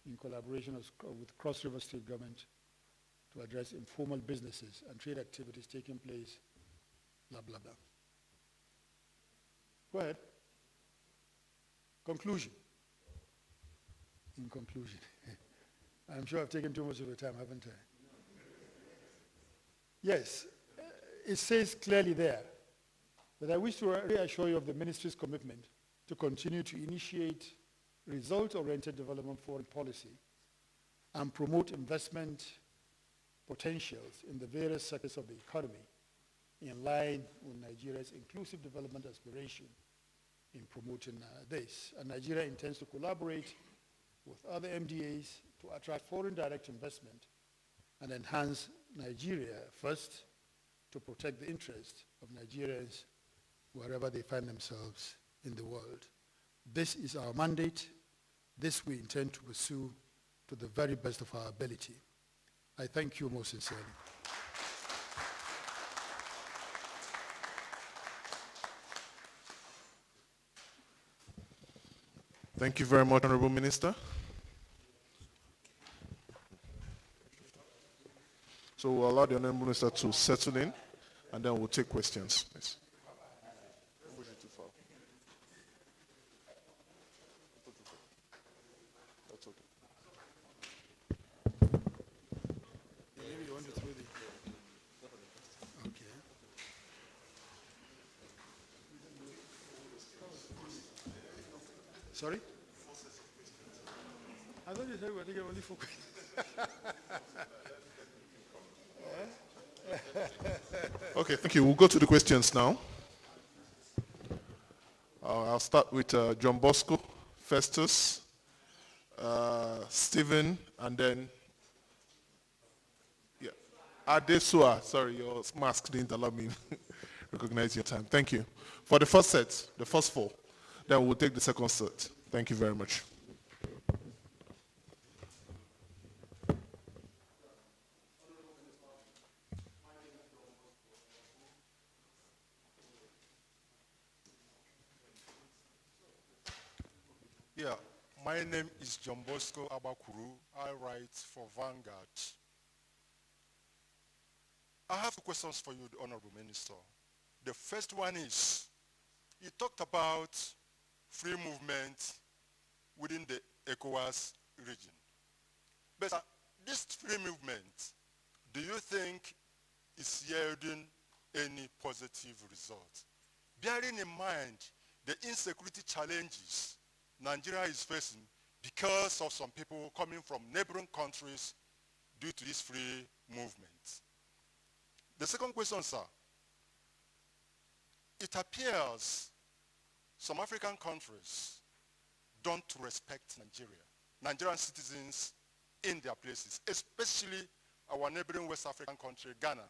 in collaboration with Cross River State Government to address informal businesses and trade activities taking place, blah, blah, blah. Go ahead. Conclusion. In conclusion, I'm sure I've taken too much of your time, haven't I? Yes, it says clearly there that I wish to reassure you of the ministry's commitment to continue to initiate result-oriented development foreign policy and promote investment potentials in the various sectors of the economy in line with Nigeria's inclusive development aspiration in promoting this. And Nigeria intends to collaborate with other MDAs to attract foreign direct investment and enhance Nigeria first to protect the interests of Nigerians wherever they find themselves in the world. This is our mandate. This we intend to pursue to the very best of our ability. I thank you most sincerely. Thank you very much, Honorable Minister. So we'll allow the Honorable Minister to settle in, and then we'll take questions. Please. That's okay. Maybe you want to throw the... Okay. Sorry? I thought you said we were taking only 4 questions. Okay, thank you. We'll go to the questions now. I'll start with John Bosco, Festus, Stephen, and then Adesua. Sorry, your mask didn't allow me to recognize your time. Thank you. For the first set, the first 4, then we'll take the second set. Thank you very much. Yeah, my name is John Bosco Abakuru. I write for Vanguard. I have 2 questions for you, the Honorable Minister. The first one is, you talked about free movement within the ECOWAS region. But this free movement, do you think is yielding any positive result? Bearing in mind the insecurity challenges Nigeria is facing because of some people coming from neighboring countries due to this free movement. The second question, sir. It appears some African countries don't respect Nigeria, Nigerian citizens in their places, especially our neighboring West African country, Ghana,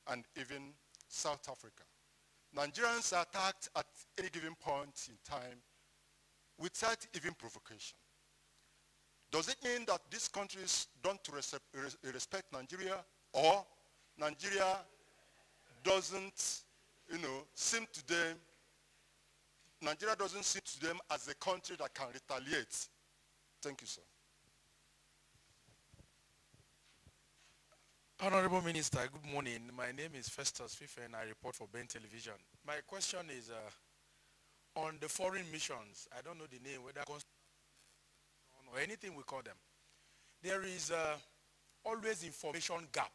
and even South Africa. Nigerians are attacked at any given point in time without even provocation. Does it mean that these countries don't respect Nigeria, or Nigeria doesn't, seem to them, Nigeria doesn't seem to them as a country that can retaliate? Thank you, sir. Honorable Minister, good morning. My name is Festus Fife and I report for Ben Television. My question is on the foreign missions. I don't know the name, whether or anything we call them. There is always information gap.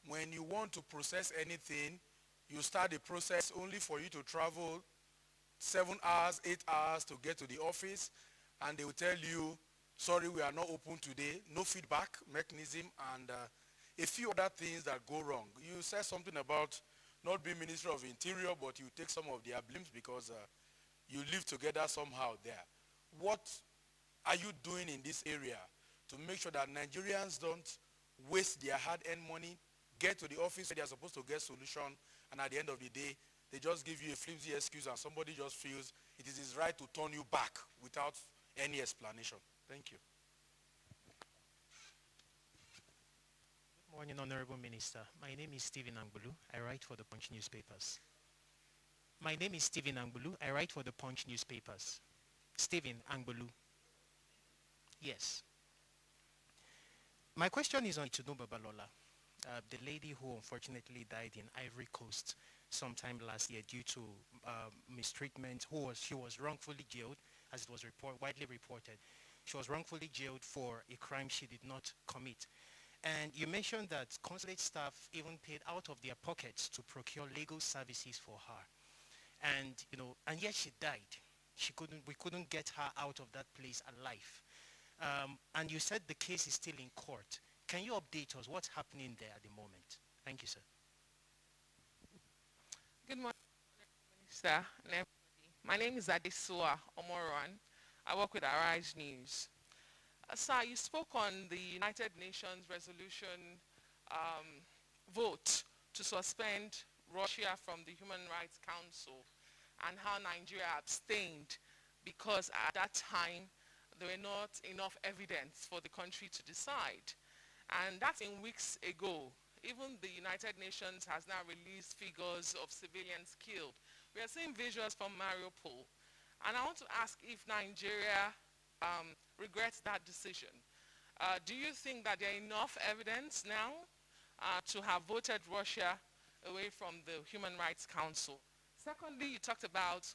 When you want to process anything, you start the process only for you to travel 7 hours, 8 hours to get to the office, and they will tell you, sorry, we are not open today, no feedback mechanism, and a few other things that go wrong. You said something about not being Minister of Interior, but you take some of their blames because you live together somehow there. What are you doing in this area to make sure that Nigerians don't waste their hard-earned money, get to the office where they are supposed to get solution, and at the end of the day, they just give you a flimsy excuse and somebody just feels it is his right to turn you back without any explanation? Thank you. Good morning, Honorable Minister. My name is Stephen Angbulu. I write for the Punch newspapers. My name is Stephen Angbulu. I write for the Punch newspapers. Stephen Angbulu. Yes. My question is on Itunu Babalola, the lady who unfortunately died in Ivory Coast sometime last year due to mistreatment. She was wrongfully jailed, as it was widely reported. She was wrongfully jailed for a crime she did not commit. And you mentioned that consulate staff even paid out of their pockets to procure legal services for her. And, and yet she died. We couldn't get her out of that place alive. And you said the case is still in court. Can you update us what's happening there at the moment? Thank you, sir. Good morning, Minister and everybody. My name is Adesua Omoran. I work with Arise News. Sir, you spoke on the United Nations resolution vote to suspend Russia from the Human Rights Council and how Nigeria abstained because at that time there were not enough evidence for the country to decide. And that's in weeks ago. Even the United Nations has now released figures of civilians killed. We are seeing visuals from Mariupol. And I want to ask if Nigeria regrets that decision. Do you think that there are enough evidence now to have voted Russia away from the Human Rights Council? Secondly, you talked about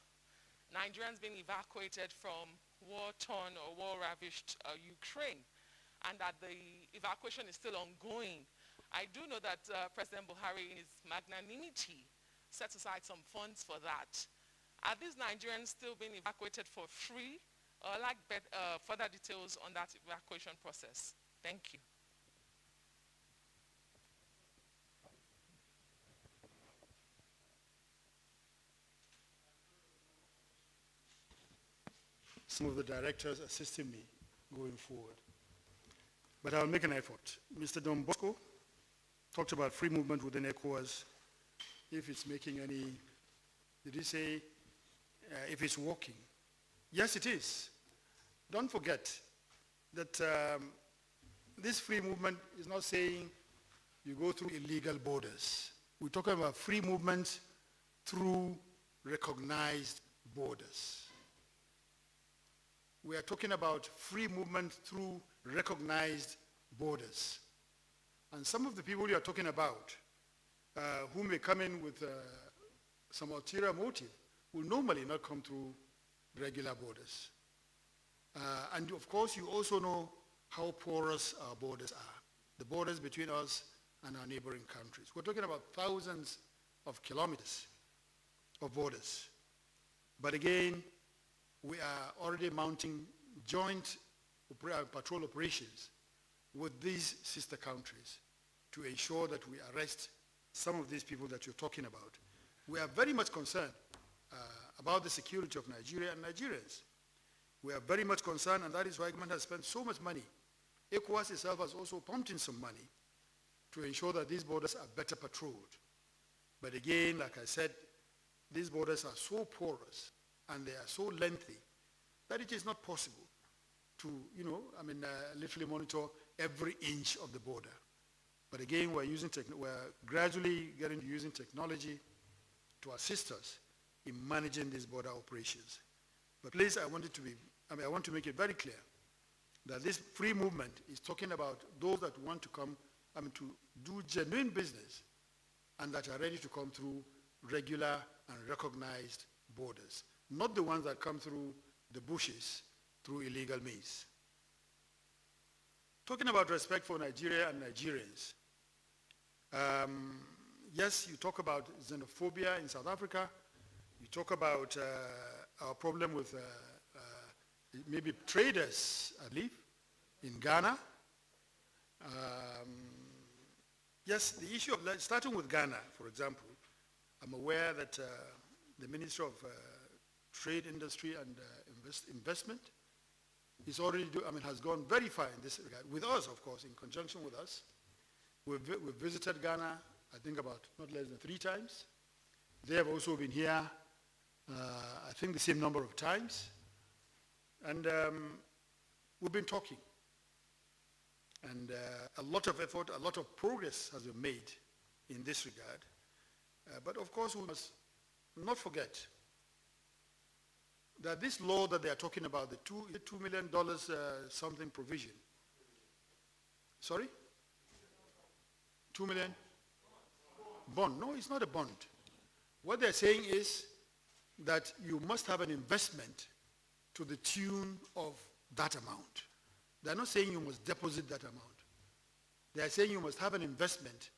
Nigerians being evacuated from war-torn or war-ravished Ukraine, and that the evacuation is still ongoing. I do know that President Buhari, in his magnanimity, set aside some funds for that. Are these Nigerians still being evacuated for free? I'd like further details on that evacuation process. Thank you. Some of the directors assisting me going forward. But I'll make an effort. Mr. Don Bosco talked about free movement within ECOWAS, if it's making any, did he say, if it's working? Yes, it is. Don't forget that this free movement is not saying you go through illegal borders. We're talking about free movement through recognized borders. We are talking about free movement through recognized borders. And some of the people you are talking about, who may come in with some ulterior motive, will normally not come through regular borders. And of course, you also know how porous our borders are, the borders between us and our neighboring countries. We're talking about thousands of kilometers of borders. But again, we are already mounting joint patrol operations with these sister countries to ensure that we arrest some of these people that you're talking about. We are very much concerned about the security of Nigeria and Nigerians. We are very much concerned, and that is why government has spent so much money. ECOWAS itself has also pumped in some money to ensure that these borders are better patrolled. But again, like I said, these borders are so porous and they are so lengthy that it is not possible to, literally monitor every inch of the border. But again, we're gradually getting to using technology to assist us in managing these border operations. But please, I want to make it very clear that this free movement is talking about those that want to come, to do genuine business and that are ready to come through regular and recognized borders, not the ones that come through the bushes through illegal means. Talking about respect for Nigeria and Nigerians, yes, you talk about xenophobia in South Africa, you talk about our problem with maybe traders, I believe, in Ghana. Yes, the issue of, starting with Ghana, for example, I'm aware that the Minister of Trade, Industry and Investment is already has gone very far in this regard, with us, of course, in conjunction with us. We've visited Ghana, I think about not less than 3 times. They have also been here, I think the same number of times. And we've been talking. And a lot of effort, a lot of progress has been made in this regard. But of course, we must not forget that this law that they are talking about, the $2 million something provision. Sorry? 2 million? Bond. No, it's not a bond. What they're saying is that you must have an investment to the tune of that amount. They're not saying you must deposit that amount. They're saying you must have an investment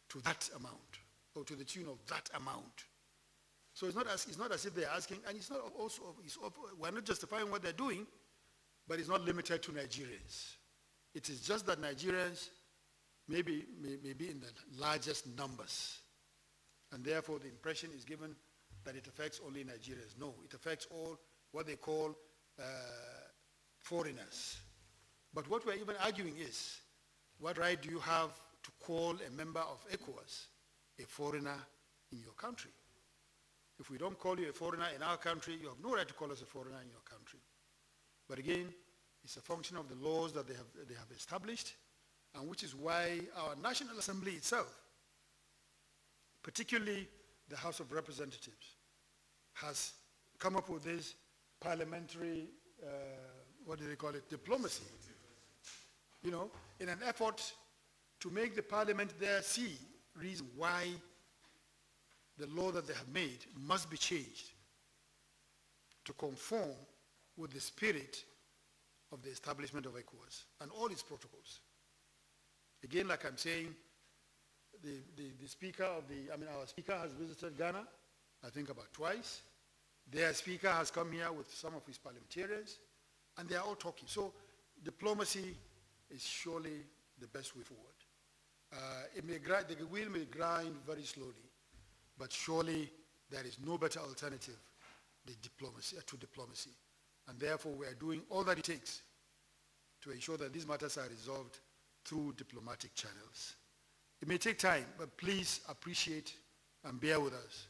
to that amount, or to the tune of that amount. So it's not as if they're asking, and it's not also, we're not justifying what they're doing, but it's not limited to Nigerians. It is just that Nigerians may be in the largest numbers, and therefore the impression is given that it affects only Nigerians. No, it affects all what they call foreigners. But what we're even arguing is, what right do you have to call a member of ECOWAS a foreigner in your country? If we don't call you a foreigner in our country, you have no right to call us a foreigner in your country. But again, it's a function of the laws that they have established, and which is why our National Assembly itself, particularly the House of Representatives, has come up with this parliamentary, what do they call it, diplomacy, in an effort to make the parliament there see reason why the law that they have made must be changed to conform with the spirit of the establishment of ECOWAS and all its protocols. Again, like I'm saying, the speaker of our speaker has visited Ghana, I think about twice. Their speaker has come here with some of his parliamentarians, and they are all talking. So diplomacy is surely the best way forward. The wheel may grind very slowly, but surely there is no better alternative to diplomacy. And therefore, we are doing all that it takes to ensure that these matters are resolved through diplomatic channels. It may take time, but please appreciate and bear with us.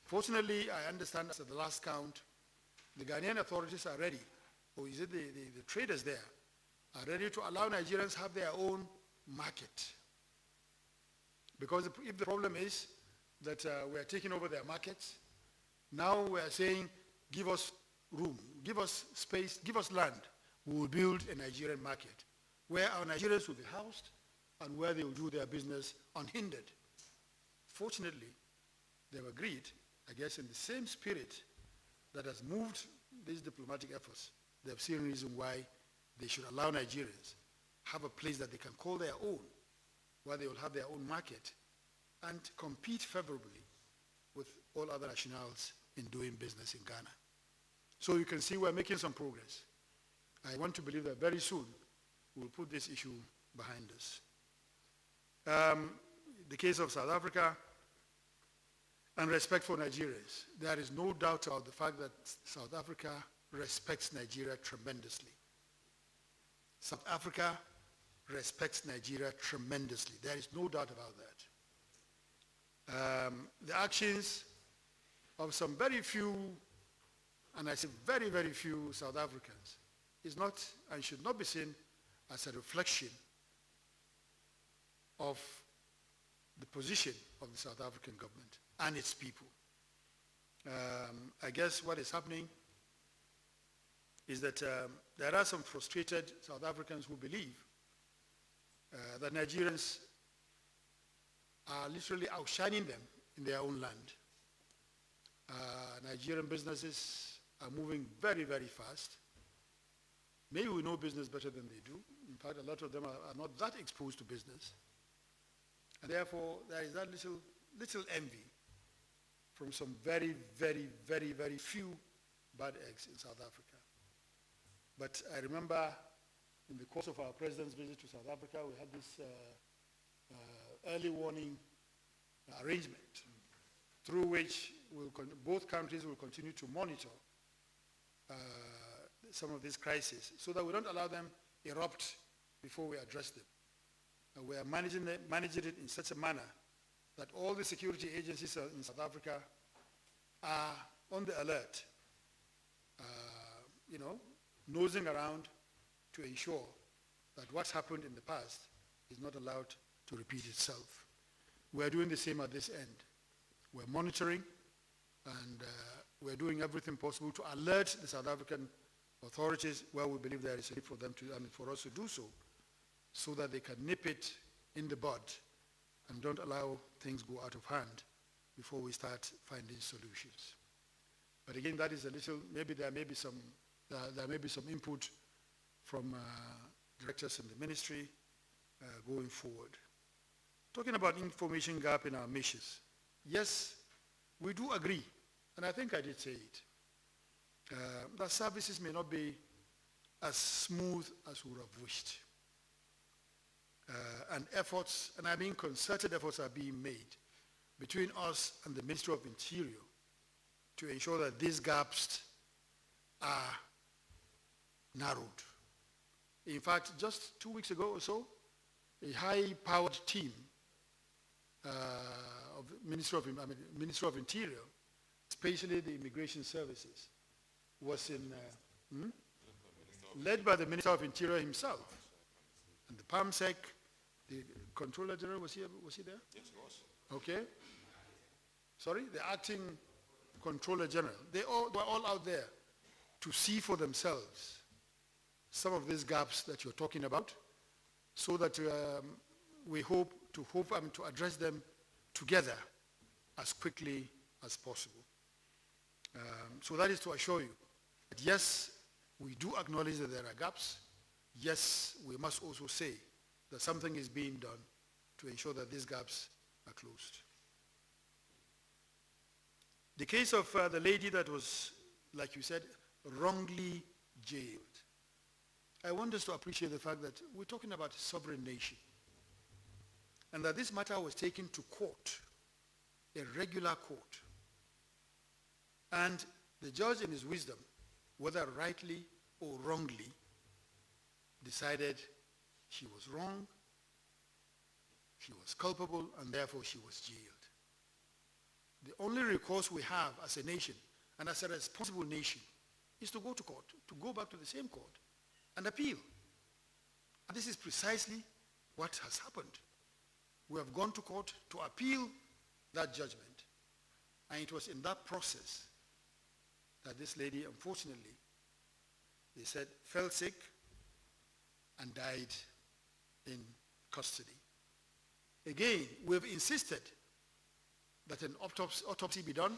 Fortunately, I understand as at the last count, the Ghanaian authorities are ready, or is it the traders there, are ready to allow Nigerians have their own market. Because if the problem is that we are taking over their markets, now we are saying, give us room, give us space, give us land. We will build a Nigerian market where our Nigerians will be housed and where they will do their business unhindered. Fortunately, they've agreed, I guess, in the same spirit that has moved these diplomatic efforts. They've seen a reason why they should allow Nigerians have a place that they can call their own, where they will have their own market and compete favorably with all other nationals in doing business in Ghana. So you can see we're making some progress. I want to believe that very soon we'll put this issue behind us. The case of South Africa and respect for Nigerians. There is no doubt about the fact that South Africa respects Nigeria tremendously. South Africa respects Nigeria tremendously. There is no doubt about that. The actions of some very few, and I say very, very few South Africans, is not and should not be seen as a reflection of the position of the South African government and its people. I guess what is happening is that there are some frustrated South Africans who believe that Nigerians are literally outshining them in their own land. Nigerian businesses are moving very, very fast. Maybe we know business better than they do. In fact, a lot of them are not that exposed to business. And therefore, there is that little envy from some very, very, very, very few bad eggs in South Africa. But I remember in the course of our president's visit to South Africa, we had this early warning arrangement through which both countries will continue to monitor some of these crises so that we don't allow them erupt before we address them. We are managing it in such a manner that all the security agencies in South Africa are on the alert, nosing around to ensure that what's happened in the past is not allowed to repeat itself. We are doing the same at this end. We're monitoring and we're doing everything possible to alert the South African authorities where we believe there is a need for them to, and for us to do so that they can nip it in the bud and don't allow things go out of hand before we start finding solutions. But again, that is a little, maybe there may be some input from directors in the ministry going forward. Talking about information gap in our missions. Yes, we do agree, and I think I did say it, that services may not be as smooth as we would have wished. And efforts, and I mean concerted efforts, are being made between us and the Ministry of Interior to ensure that these gaps are narrowed. In fact, just 2 weeks ago or so, a high-powered team of Ministry of Interior, especially the Immigration Services, was led by the Minister of Interior himself. And the PAMSEC, the Controller General, was he there? Yes, he was. Okay. Sorry, the Acting Controller General. They were all out there to see for themselves some of these gaps that you're talking about, so that we hope to address them together as quickly as possible. So that is to assure you that yes, we do acknowledge that there are gaps. Yes, we must also say that something is being done to ensure that these gaps are closed. The case of the lady that was, like you said, wrongly jailed. I want us to appreciate the fact that we're talking about a sovereign nation, and that this matter was taken to court, a regular court. And the judge, in his wisdom, whether rightly or wrongly, decided she was wrong, she was culpable, and therefore she was jailed. The only recourse we have as a nation, and as a responsible nation, is to go to court, to go back to the same court, and appeal. And this is precisely what has happened. We have gone to court to appeal that judgment, and it was in that process that this lady, unfortunately, they said, fell sick and died in custody. Again, we've insisted that an autopsy be done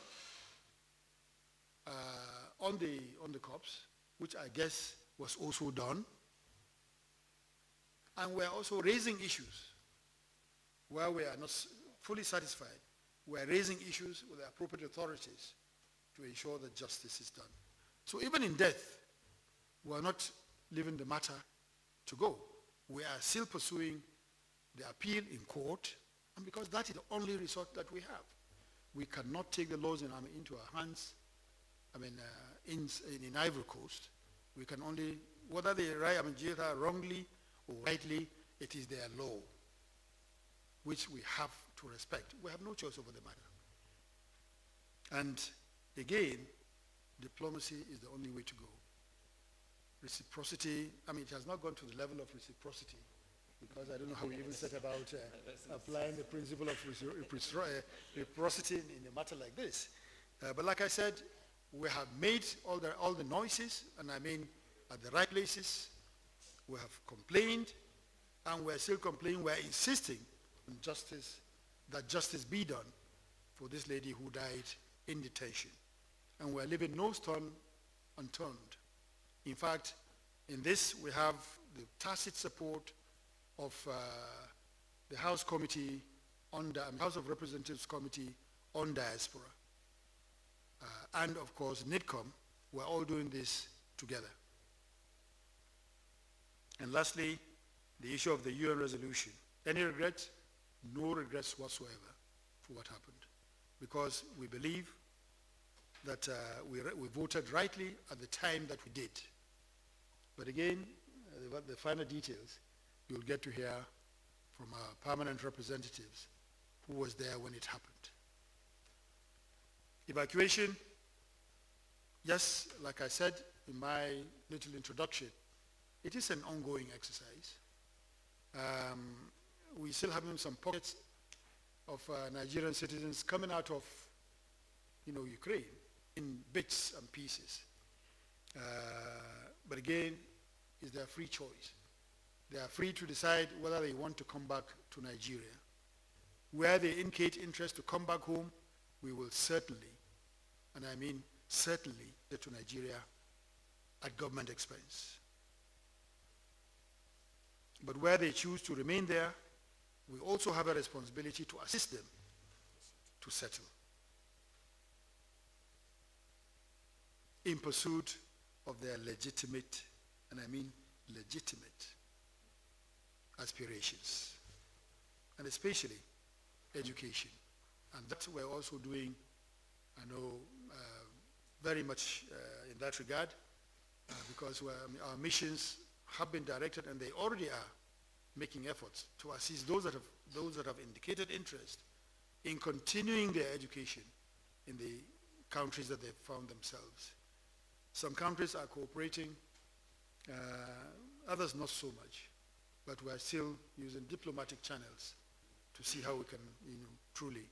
on the corpse, which I guess was also done. And we're also raising issues where we are not fully satisfied. We're raising issues with the appropriate authorities to ensure that justice is done. So even in death, we're not leaving the matter to go. We are still pursuing the appeal in court, and because that is the only resort that we have. We cannot take the laws into our hands. In Ivory Coast, we can only, whether they jail her wrongly or rightly, it is their law, which we have to respect. We have no choice over the matter. And again, diplomacy is the only way to go. Reciprocity, it has not gone to the level of reciprocity, because I don't know how we even set about applying the principle of reciprocity in a matter like this. But like I said, we have made all the noises, and at the right places. We have complained, and we're still complaining. We're insisting on justice, that justice be done for this lady who died in detention. And we're leaving no stone unturned. In fact, in this, we have the tacit support of the House Committee House of Representatives Committee on Diaspora. And of course, NIDCOM. We're all doing this together. And lastly, the issue of the UN resolution. Any regrets? No regrets whatsoever for what happened, because we believe that we voted rightly at the time that we did. But again, the final details you'll get to hear from our permanent representatives who was there when it happened. Evacuation, yes, like I said in my little introduction, it is an ongoing exercise. We still have some pockets of Nigerian citizens coming out of Ukraine in bits and pieces. But again, it's their free choice. They are free to decide whether they want to come back to Nigeria. Where they indicate interest to come back home, we will certainly, and I mean certainly, get to Nigeria at government expense. But where they choose to remain there, we also have a responsibility to assist them to settle in pursuit of their legitimate, and I mean legitimate, aspirations, and especially education. And that we're also doing, I know, very much in that regard, because our missions have been directed, and they already are making efforts to assist those that have indicated interest in continuing their education in the countries that they've found themselves. Some countries are cooperating, others not so much, but we are still using diplomatic channels to see how we can truly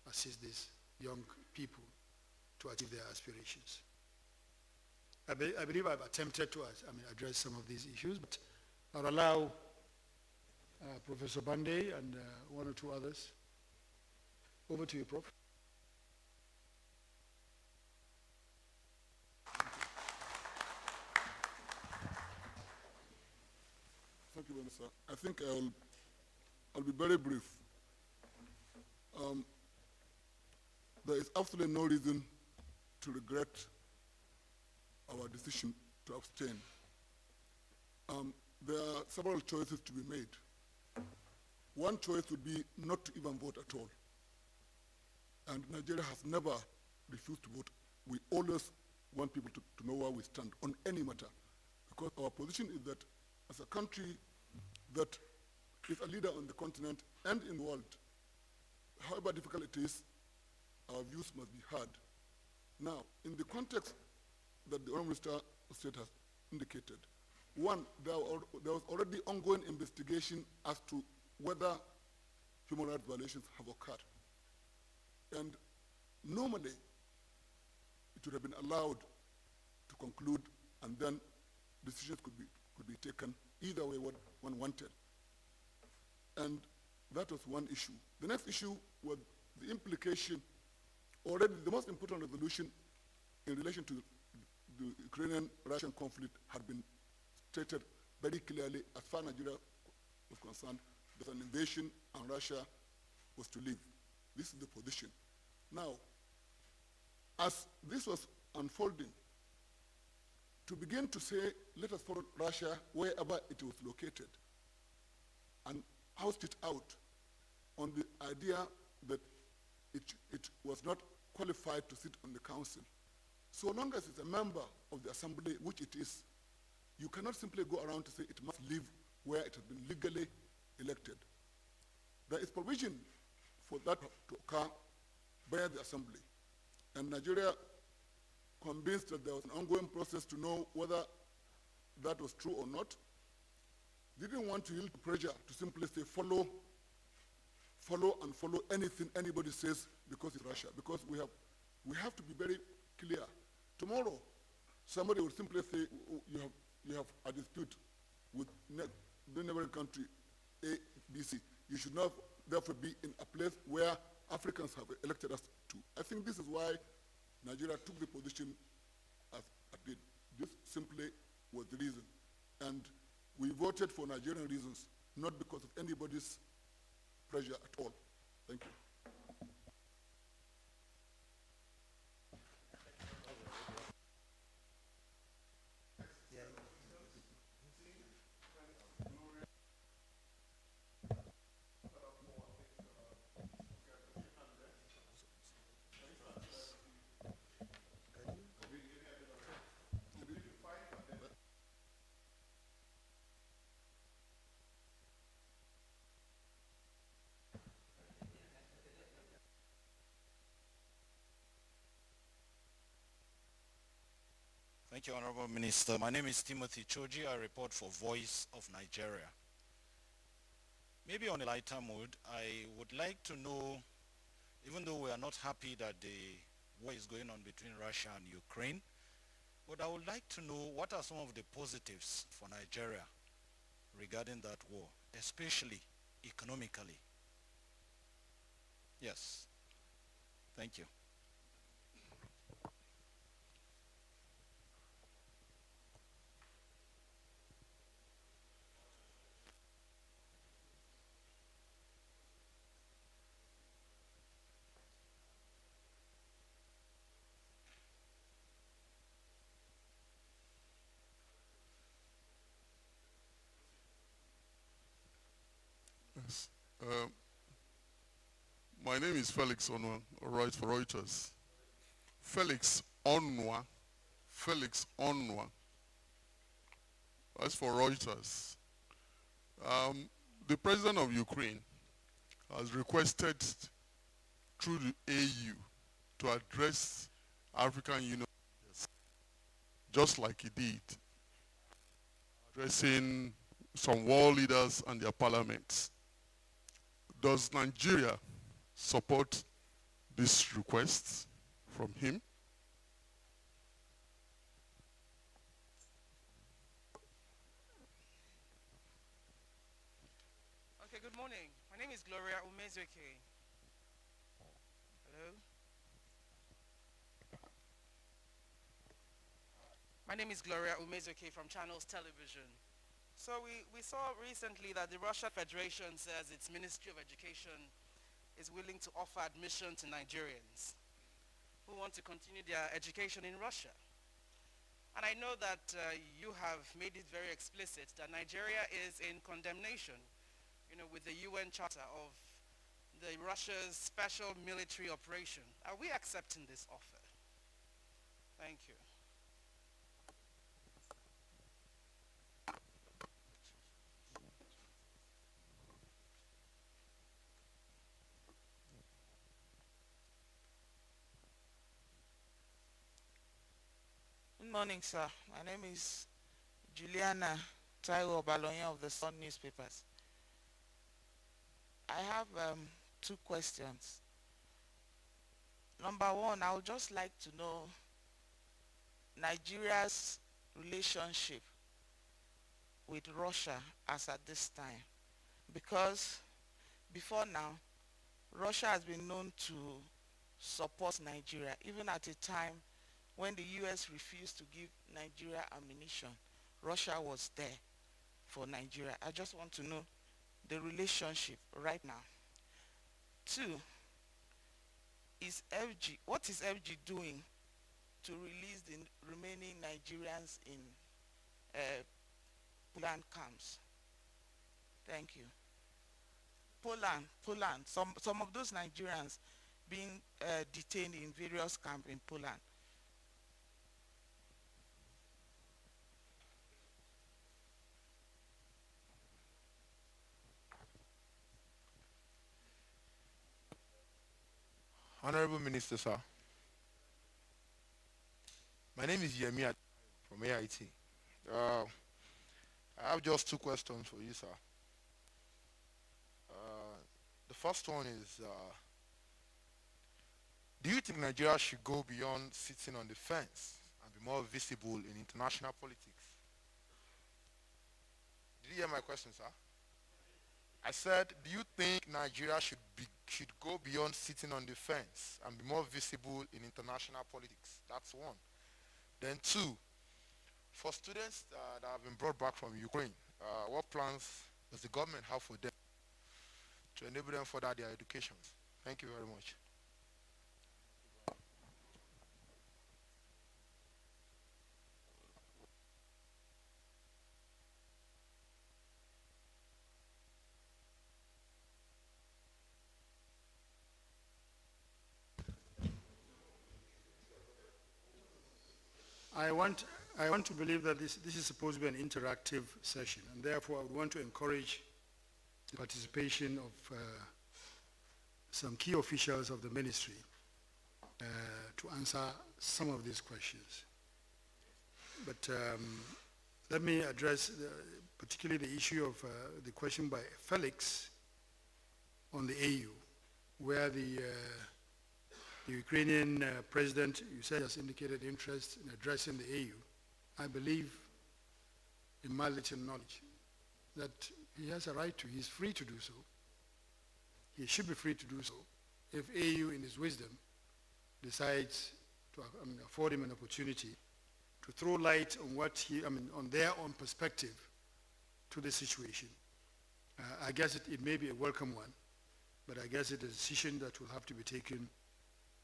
assist these young people to achieve their aspirations. I believe I've attempted to address some of these issues, but I'll allow Professor Bande and one or two others. Over to you, Prof. Thank you, Minister. I think I'll be very brief. There is absolutely no reason to regret our decision to abstain. There are several choices to be made. One choice would be not to even vote at all. And Nigeria has never refused to vote. We always want people to know where we stand on any matter, because our position is that as a country that is a leader on the continent and in the world, however difficult it is, our views must be heard. Now, in the context that the Honourable Minister of State has indicated, one, there was already ongoing investigation as to whether human rights violations have occurred. And normally, it would have been allowed to conclude, and then decisions could be taken either way what one wanted. And that was one issue. The next issue was the implication, already the most important resolution in relation to the Ukrainian-Russian conflict had been stated very clearly. As far as Nigeria was concerned, there's an invasion and Russia was to leave. This is the position. Now, as this was unfolding, to begin to say, let us follow Russia wherever it was located and oust it out on the idea that it was not qualified to sit on the council. So long as it's a member of the assembly, which it is, you cannot simply go around to say it must live where it has been legally elected. There is provision for that to occur by the assembly. And Nigeria, convinced that there was an ongoing process to know whether that was true or not, didn't want to yield to pressure to simply say follow anything anybody says because it's Russia. Because we have to be very clear. Tomorrow, somebody will simply say, oh, you have a dispute with the neighboring country A, B, C. You should not therefore be in a place where Africans have elected us to. I think this is why Nigeria took the position as it did. This simply was the reason. And we voted for Nigerian reasons, not because of anybody's pressure at all. Thank you. Thank you, Honorable Minister. My name is Timothy Choji. I report for Voice of Nigeria. Maybe on a lighter mood, I would like to know, even though we are not happy that the war is going on between Russia and Ukraine, but I would like to know what are some of the positives for Nigeria regarding that war, especially economically. Yes. Thank you. Yes. My name is Felix Onwa, I write for Reuters. Felix Onwa. That's for Reuters. The president of Ukraine has requested through the AU to address African Union, just like he did, addressing some world leaders and their parliaments. Does Nigeria support this request from him? Okay, good morning. My name is Gloria Umezuke. Hello? My name is Gloria Umezuke from Channels Television. So we saw recently that the Russian Federation says its Ministry of Education is willing to offer admission to Nigerians who want to continue their education in Russia. And I know that you have made it very explicit that Nigeria is in condemnation, with the UN Charter of the Russia's special military operation. Are we accepting this offer? Thank you. Good morning, sir. My name is Juliana Taiwo Baloyan of the Sun newspapers. I have two questions. Number one, I would just like to know Nigeria's relationship with Russia as at this time. Because before now, Russia has been known to support Nigeria, even at a time when the US refused to give Nigeria ammunition. Russia was there for Nigeria. I just want to know the relationship right now. Two, what is FG doing to release the remaining Nigerians in Poland camps. Thank you. Poland. Some of those Nigerians being detained in various camps in Poland. Honorable Minister, sir. My name is Yemi from AIT. I have just two questions for you, sir. The first one is, do you think Nigeria should go beyond sitting on the fence and be more visible in international politics? Did you hear my question, sir? I said, do you think Nigeria should go beyond sitting on the fence and be more visible in international politics? That's one. Then two, for students that have been brought back from Ukraine, what plans does the government have for them to enable them further their educations? Thank you very much. I want to believe that this is supposed to be an interactive session, and therefore I would want to encourage the participation of some key officials of the ministry to answer some of these questions. But let me address particularly the issue of the question by Felix on the AU, where the Ukrainian president, you said, has indicated interest in addressing the AU. I believe, in my little knowledge, that he has a right to, he's free to do so. He should be free to do so if AU, in his wisdom, decides to afford him an opportunity to throw light on what on their own perspective to the situation. I guess it may be a welcome one, but I guess it's a decision that will have to be taken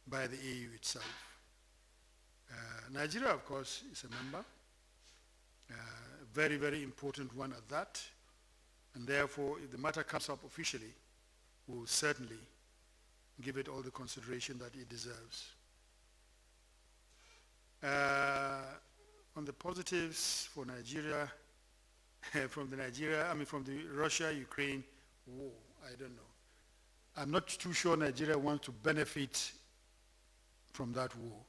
by the AU itself. Nigeria, of course, is a member, a very, very important one at that, and therefore, if the matter comes up officially, we will certainly give it all the consideration that it deserves. On the positives for Nigeria, from the Russia-Ukraine war, I don't know. I'm not too sure Nigeria wants to benefit from that war.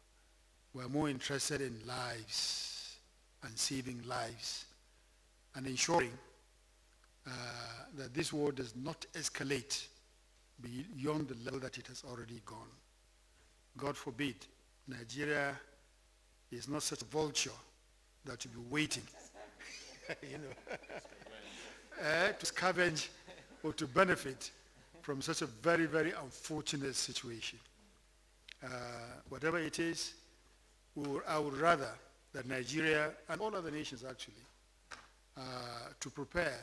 We're more interested in lives and saving lives and ensuring that this war does not escalate beyond the level that it has already gone. God forbid, Nigeria is not such a vulture that will be waiting to scavenge or to benefit from such a very, very unfortunate situation. Whatever it is, I would rather that Nigeria and all other nations actually to prepare,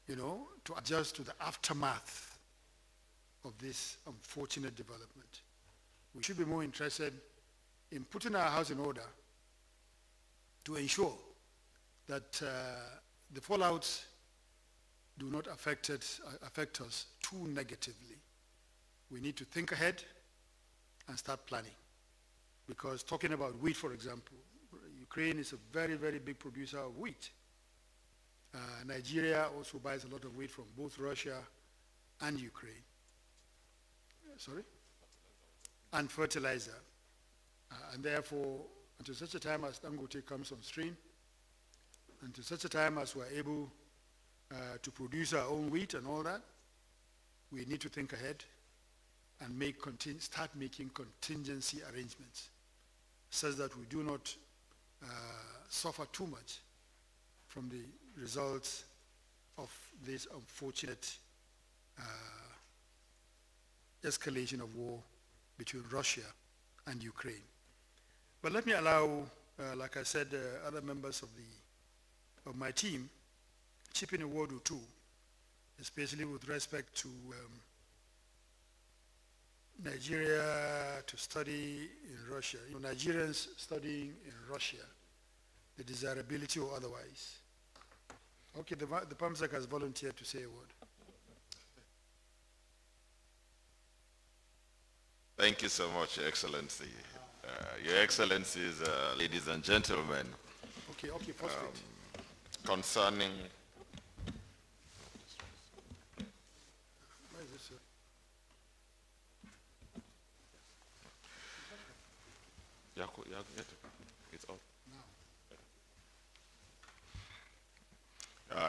to adjust to the aftermath of this unfortunate development. We should be more interested in putting our house in order to ensure that the fallouts do not affect us too negatively. We need to think ahead and start planning. Because talking about wheat, for example, Ukraine is a very, very big producer of wheat. Nigeria also buys a lot of wheat from both Russia and Ukraine. Sorry? And fertilizer. And therefore, until such a time as Dangote comes on stream, until such a time as we're able to produce our own wheat and all that, we need to think ahead and start making contingency arrangements such that we do not suffer too much from the results of this unfortunate escalation of war between Russia and Ukraine. But let me allow, like I said, other members of my team chip in a word or two, especially with respect to Nigeria to study in Russia, Nigerians studying in Russia, the desirability or otherwise. Okay, the PAMSEC has volunteered to say a word. Thank you so much, Your Excellency. Your Excellencies, ladies and gentlemen. Okay, first concerning Where is this, sir? it's up.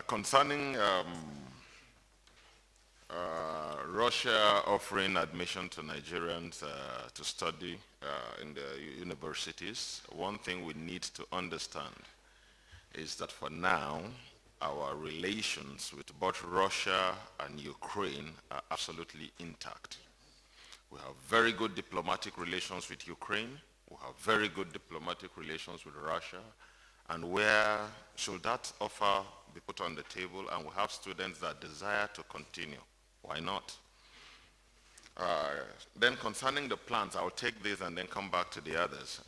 Concerning Russia offering admission to Nigerians to study in the universities, one thing we need to understand is that for now, our relations with both Russia and Ukraine are absolutely intact. We have very good diplomatic relations with Ukraine. We have very good diplomatic relations with Russia. And where should that offer be put on the table and we have students that desire to continue, why not? Then concerning the plans, I'll take this and then come back to the others.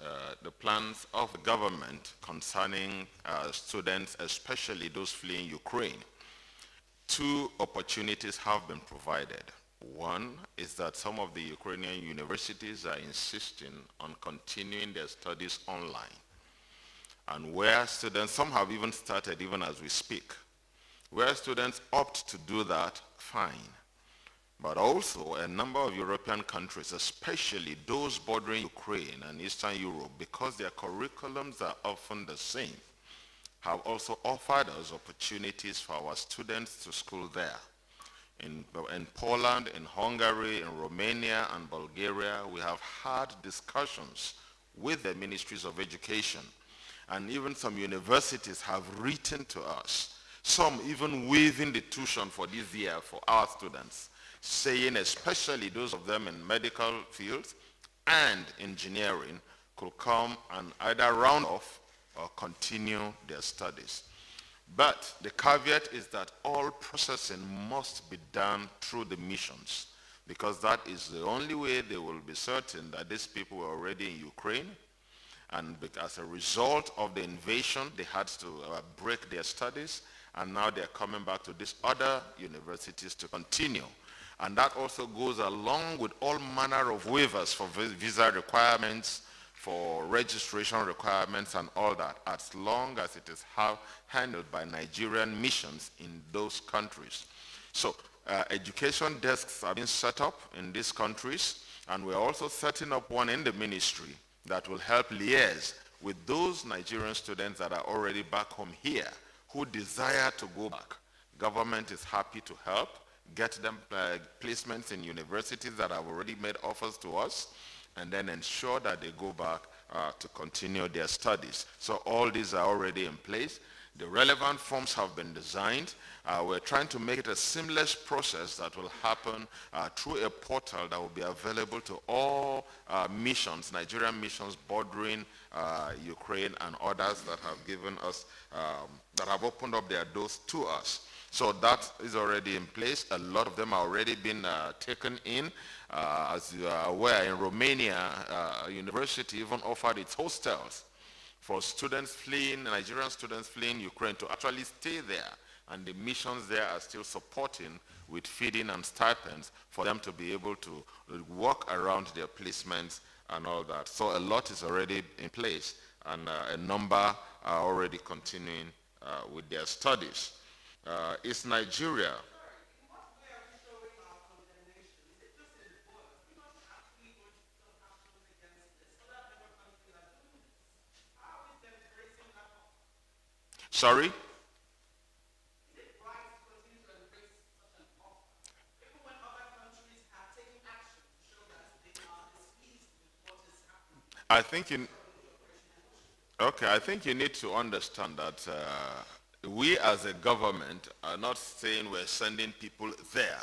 The plans of the government concerning students, especially those fleeing Ukraine. Two opportunities have been provided. One is that some of the Ukrainian universities are insisting on continuing their studies online. And where students, some have even started even as we speak. Where students opt to do that, fine. But also a number of European countries, especially those bordering Ukraine and Eastern Europe, because their curriculums are often the same, have also offered us opportunities for our students to school there. In Poland, in Hungary, in Romania, and Bulgaria, we have had discussions with the ministries of education. And even some universities have written to us, some even waiving the tuition for this year for our students, saying especially those of them in medical fields and engineering could come and either round off or continue their studies. But the caveat is that all processing must be done through the missions, because that is the only way they will be certain that these people were already in Ukraine, and as a result of the invasion, they had to break their studies, and now they're coming back to these other universities to continue. And that also goes along with all manner of waivers for visa requirements, for registration requirements and all that, as long as it is handled by Nigerian missions in those countries. So education desks are being set up in these countries, and we're also setting up one in the ministry that will help liaise with those Nigerian students that are already back home here who desire to go back. Government is happy to help get them placements in universities that have already made offers to us, and then ensure that they go back to continue their studies. So all these are already in place. The relevant forms have been designed. We're trying to make it a seamless process that will happen through a portal that will be available to all missions, Nigerian missions bordering Ukraine and others that have given us, that have opened up their doors to us. So that is already in place. A lot of them are already been taken in. As you are aware, in Romania, university even offered its hostels for students fleeing, Nigerian students fleeing Ukraine to actually stay there. And the missions there are still supporting with feeding and stipends for them to be able to work around their placements and all that. So a lot is already in place, and a number are already continuing with their studies. Is Nigeria? Sorry? I think I think you need to understand that we as a government are not saying we're sending people there.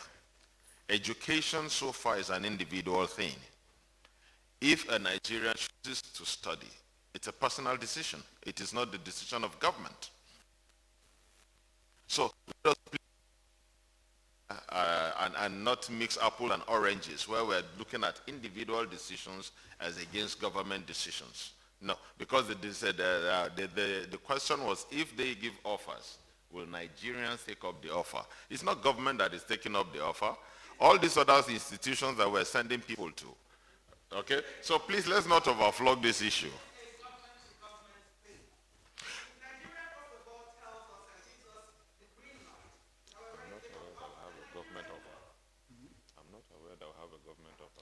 Education so far is an individual thing. If a Nigerian chooses to study, it's a personal decision. It is not the decision of government. So I and not mix apples and oranges, where we're looking at individual decisions as against government decisions. No, because the question was, if they give offers, will Nigerians take up the offer? It's not government that is taking up the offer. All these other institutions that we're sending people to. Okay? So please, let's not overflog this issue.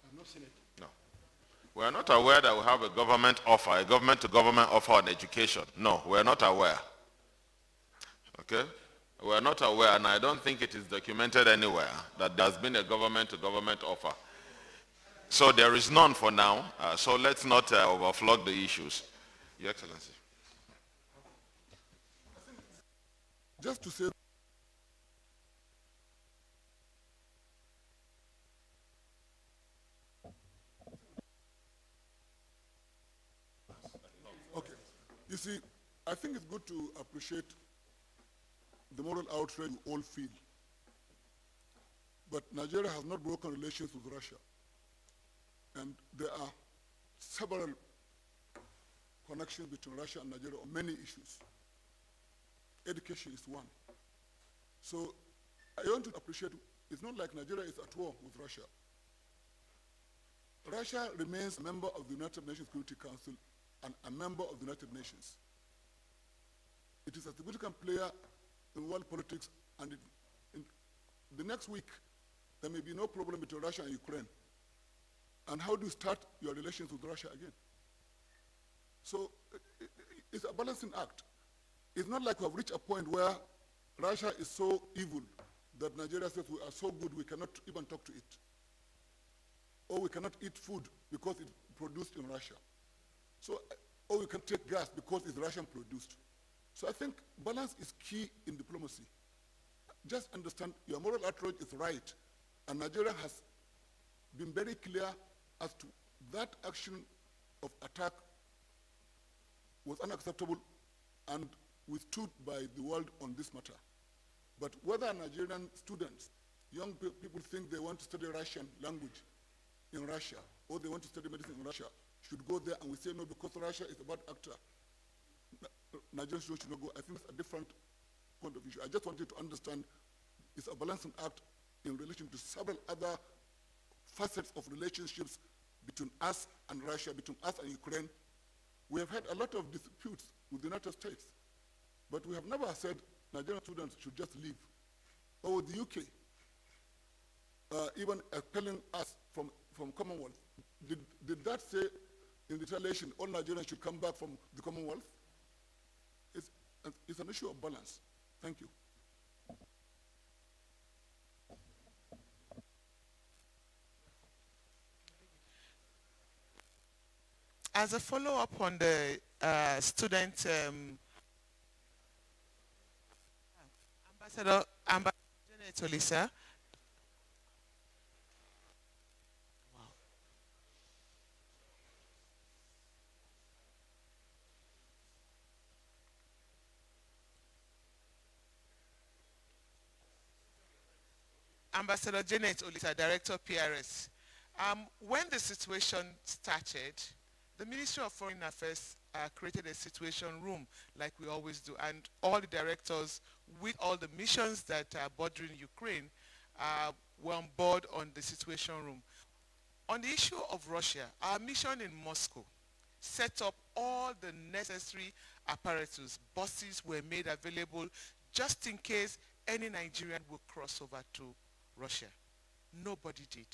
I've not seen it. No. We are not aware that we have a government offer, a government-to-government offer on education. No, we are not aware. Okay? We are not aware, and I don't think it is documented anywhere that there has been a government-to-government offer. So there is none for now, so let's not overflog the issues. Your Excellency. Just to say, okay, you see, I think it's good to appreciate the moral outrage we all feel. But Nigeria has not broken relations with Russia. And there are several connections between Russia and Nigeria on many issues. Education is one. So I want to appreciate, it's not like Nigeria is at war with Russia. Russia remains a member of the United Nations Security Council and a member of the United Nations. It is a significant player in world politics, and in the next week, there may be no problem between Russia and Ukraine. And how do you start your relations with Russia again? So it's a balancing act. It's not like we have reached a point where Russia is so evil that Nigeria says we are so good we cannot even talk to it. Or we cannot eat food because it's produced in Russia. So, or we can take gas because it's Russian produced. So I think balance is key in diplomacy. Just understand your moral outrage is right, and Nigeria has been very clear as to that action of attack was unacceptable, and we stood by the world on this matter. But whether Nigerian students, young people think they want to study Russian language in Russia, or they want to study medicine in Russia, should go there, and we say no because Russia is a bad actor. Nigerian students should not go. I think it's a different point of view. I just wanted to understand it's a balancing act in relation to several other facets of relationships between us and Russia, between us and Ukraine. We have had a lot of disputes with the United States, but we have never said Nigerian students should just leave. Or with the UK, even expelling us from Commonwealth. Did that say in retaliation all Nigerians should come back from the Commonwealth? It's an issue of balance. Thank you. As a follow-up on the student Ambassador Janet Olisa. Ambassador Janet Olisa, Director PRS. When the situation started, the Ministry of Foreign Affairs created a situation room like we always do, and all the directors with all the missions that are bordering Ukraine were on board on the situation room. On the issue of Russia, our mission in Moscow set up all the necessary apparatus. Buses were made available just in case any Nigerian would cross over to Russia. Nobody did.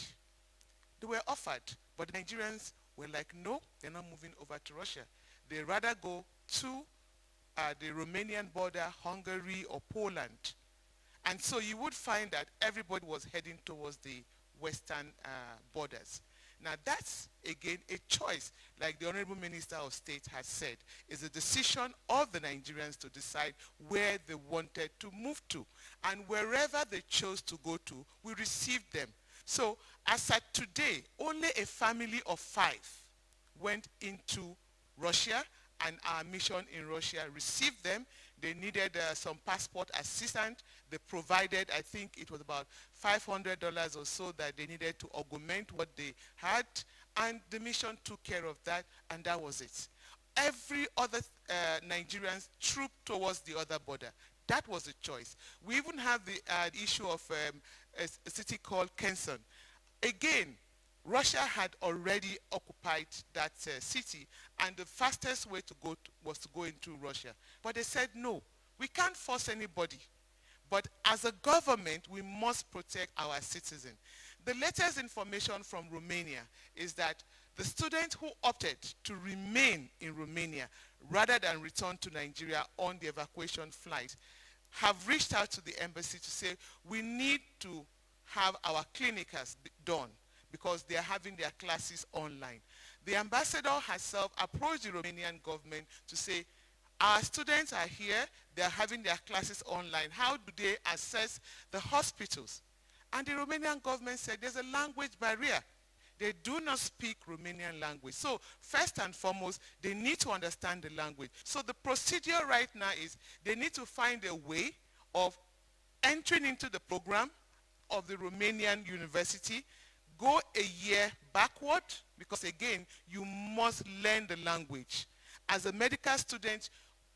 They were offered, but the Nigerians were like, no, they're not moving over to Russia. They rather go to the Romanian border, Hungary, or Poland. And so you would find that everybody was heading towards the western borders. Now that's, again, a choice, like the Honorable Minister of State has said, is a decision of the Nigerians to decide where they wanted to move to. And wherever they chose to go to, we received them. So as at today, only a family of 5 went into Russia, and our mission in Russia received them, They needed some passport assistance. They provided, I think it was about $500 or so that they needed to augment what they had, and the mission took care of that, and that was it. Every other Nigerians trooped towards the other border. That was the choice. We even have the issue of a city called Kenson. Again, Russia had already occupied that city, and the fastest way to go was to go into Russia. But they said, no, we can't force anybody. But as a government, we must protect our citizens. The latest information from Romania is that the students who opted to remain in Romania rather than return to Nigeria on the evacuation flight have reached out to the embassy to say, we need to have our clinicals done because they are having their classes online. The ambassador herself approached the Romanian government to say, our students are here, they are having their classes online. How do they access the hospitals? And the Romanian government said there's a language barrier. They do not speak Romanian language. So first and foremost, they need to understand the language. So the procedure right now is they need to find a way of entering into the program of the Romanian university, go a year backward, because again, you must learn the language. As a medical student,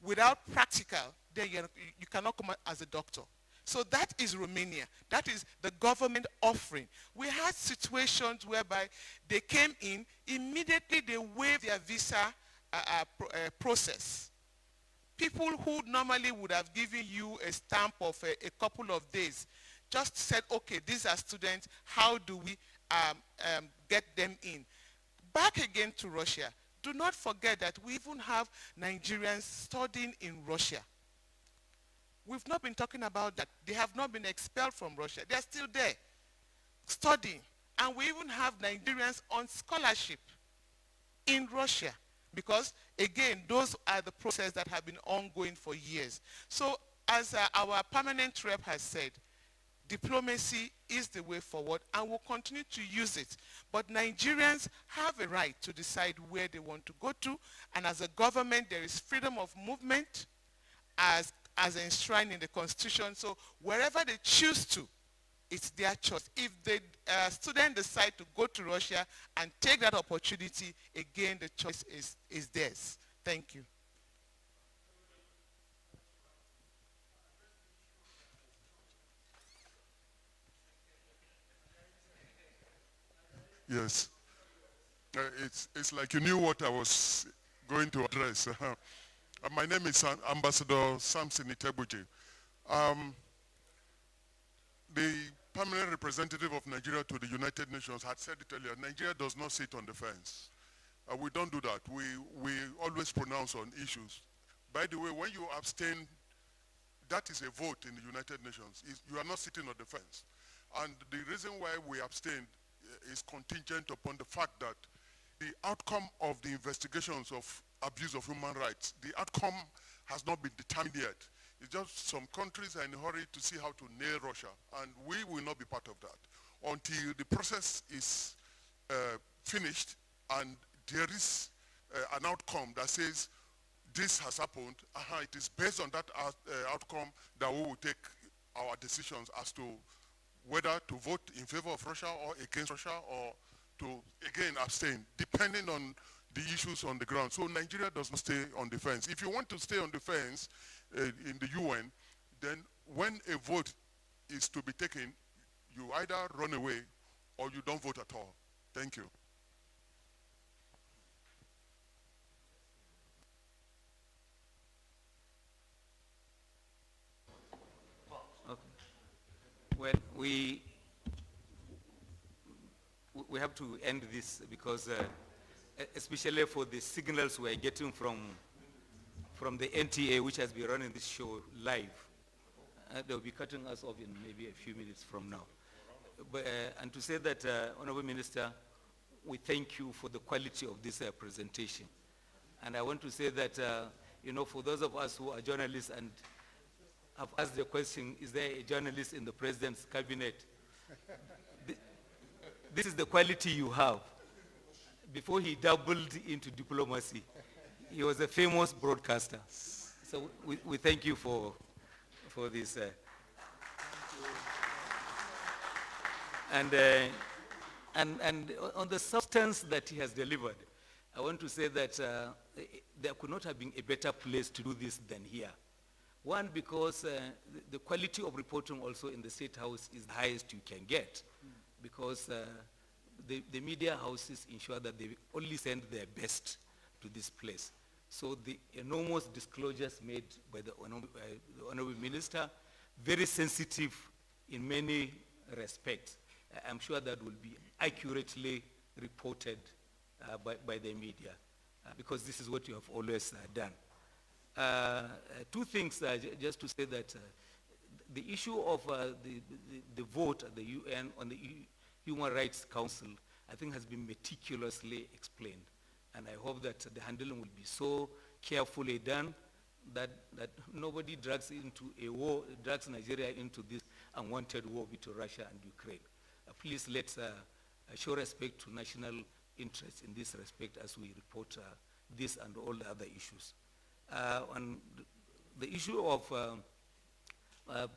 without practical, then you cannot come out as a doctor. So that is Romania. That is the government offering. We had situations whereby they came in, immediately they waived their visa process. People who normally would have given you a stamp of a couple of days just said, okay, these are students, how do we get them in? Back again to Russia. Do not forget that we even have Nigerians studying in Russia. We've not been talking about that. They have not been expelled from Russia. They're still there, studying. And we even have Nigerians on scholarship in Russia. Because, again, those are the processes that have been ongoing for years. So, as our permanent rep has said, diplomacy is the way forward, and we'll continue to use it. But Nigerians have a right to decide where they want to go to, and as a government, there is freedom of movement as enshrined in the Constitution. So wherever they choose to, it's their choice. If the student decide to go to Russia and take that opportunity, again, the choice is theirs. Thank you. Yes. It's like you knew what I was going to address. My name is Ambassador Samson Itebuji. The permanent representative of Nigeria to the United Nations had said it earlier, Nigeria does not sit on the fence. We don't do that. We always pronounce on issues. By the way, when you abstain, that is a vote in the United Nations. You are not sitting on the fence. And the reason why we abstained is contingent upon the fact that the outcome of the investigations of abuse of human rights, the outcome has not been determined yet. It's just some countries are in a hurry to see how to nail Russia, and we will not be part of that until the process is finished and there is an outcome that says this has happened. It is based on that outcome that we will take our decisions as to whether to vote in favor of Russia or against Russia, or to, again, abstain, depending on the issues on the ground. So Nigeria does not stay on the fence. If you want to stay on the fence in the UN, then when a vote is to be taken, you either run away or you don't vote at all. Thank you. Well, we have to end this because especially for the signals we're getting from the NTA, which has been running this show live, they'll be cutting us off in maybe a few minutes from now. But, and to say that, Honorable Minister, we thank you for the quality of this presentation. And I want to say that, you know, for those of us who are journalists and have asked the question, is there a journalist in the president's cabinet? This is the quality you have. Before he doubled into diplomacy, he was a famous broadcaster. So we thank you for this. And on the substance that he has delivered, I want to say that there could not have been a better place to do this than here. One, because the quality of reporting also in the State House is the highest you can get, because the media houses ensure that they only send their best to this place. So the enormous disclosures made by the Honorable Minister, very sensitive in many respects. I'm sure that will be accurately reported by the media, because this is what you have always done. Two things, just to say that the issue of the vote at the UN on the Human Rights Council, I think has been meticulously explained. And I hope that the handling will be so carefully done that nobody drags Nigeria into this unwanted war between Russia and Ukraine. Please let's show respect to national interests in this respect as we report this and all the other issues. On the issue of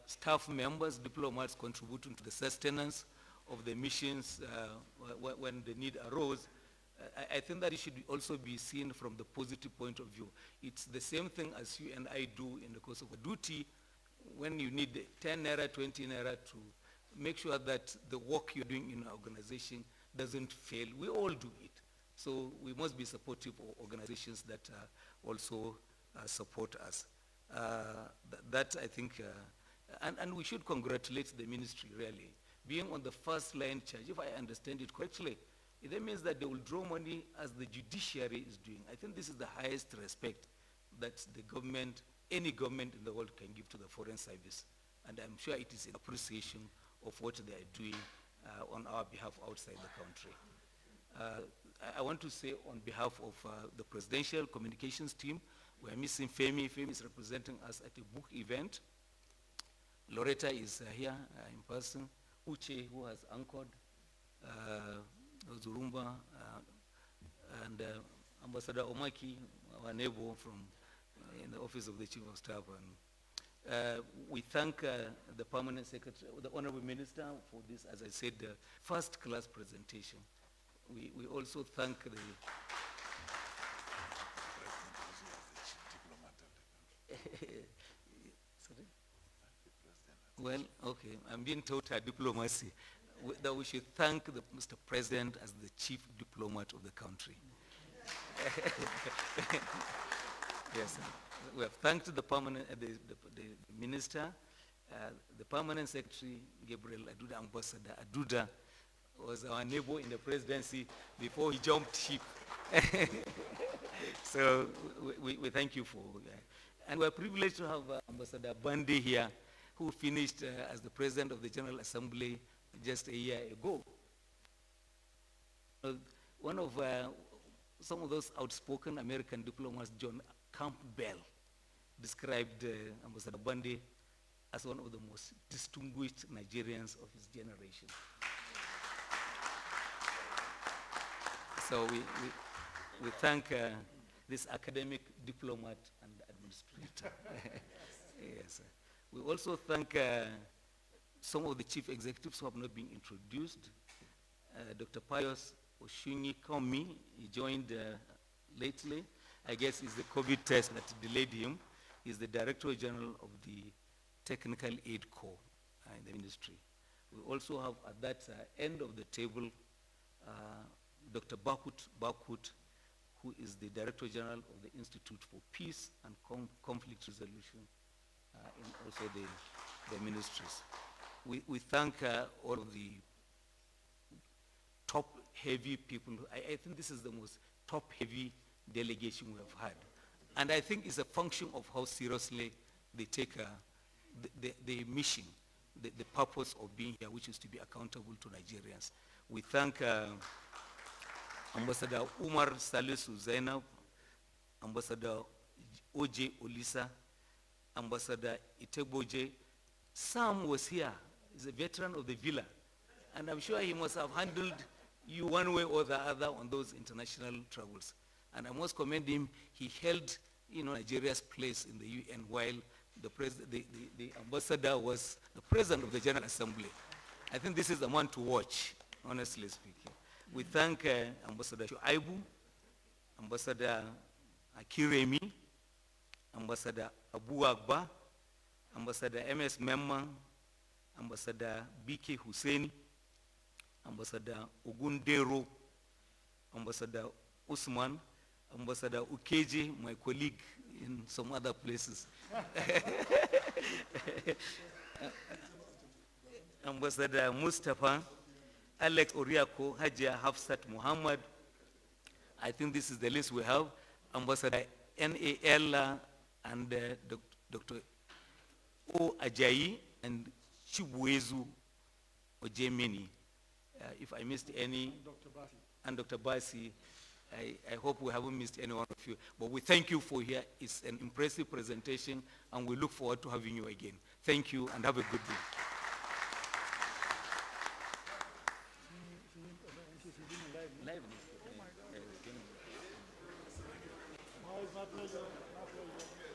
staff members, diplomats contributing to the sustenance of the missions when the need arose, I think that it should also be seen from the positive point of view. It's the same thing as you and I do in the course of a duty when you need 10 naira, 20 naira to make sure that the work you're doing in an organization doesn't fail. We all do it. So we must be supportive of organizations that also support us. That I think, and we should congratulate the ministry really. Being on the first line charge, if I understand it correctly, that means that they will draw money as the judiciary is doing. I think this is the highest respect that the government, any government in the world can give to the foreign service. And I'm sure it is an appreciation of what they are doing on our behalf outside the country. I want to say on behalf of the Presidential Communications team, we are missing Femi. Femi is representing us at a book event. Loretta is here in person. Uche, who has anchored. Zurumba, and Ambassador Omaki, our neighbor from in the Office of the Chief of Staff. And we thank the Permanent Secretary, the Honorable Minister, for this, as I said, first-class presentation. We also thank the... Sorry? Well, okay, I'm being taught diplomacy. That we should thank Mr. President as the chief diplomat of the country. Yes, we have thanked the permanent, the minister, the permanent secretary, Gabriel Aduda, Ambassador Aduda, was our neighbor in the presidency before he jumped ship. So we thank you for that. And we're privileged to have Ambassador Bandi here, who finished as the president of the General Assembly just a year ago. One of some of those outspoken American diplomats, John Campbell, described Ambassador Bandi as one of the most distinguished Nigerians of his generation. So we thank this academic diplomat and administrator. Yes. We also thank some of the chief executives who have not been introduced. Dr. Pius Oshunyi Komi, he joined lately. I guess it's the COVID test that delayed him. He's the Director General of the Technical Aid Corps in the ministry. We also have at that end of the table Dr. Bakut, who is the Director General of the Institute for Peace and Conflict Resolution in also the ministries. We thank all of the top-heavy people. I think this is the most top-heavy delegation we have had. And I think it's a function of how seriously they take the mission, the purpose of being here, which is to be accountable to Nigerians. We thank Ambassador Umar Salisu Zainab, Ambassador O.J. Olisa, Ambassador Iteboje. Sam was here. He's a veteran of the villa. And I'm sure he must have handled you one way or the other on those international travels. And I must commend him. He held Nigeria's place in the UN while the ambassador was the president of the General Assembly. I think this is the one to watch, honestly speaking. We thank Ambassador Shuaibu, Ambassador Akiremi, Ambassador Abu Agba, Ambassador MS Memma, Ambassador BK Husseini, Ambassador Ogundero, Ambassador Usman, Ambassador Ukeji, my colleague in some other places. Ambassador Mustafa, Alex Oriako, Hajia Hafsat Muhammad. I think this is the list we have. Ambassador NAL and Dr. O. Ajayi and Chibuezu Ojemeni. If I missed any, and Dr. Basi, I hope we haven't missed any one of you. But we thank you for here. It's an impressive presentation, and we look forward to having you again. Thank you, and have a good day. My pleasure. My pleasure.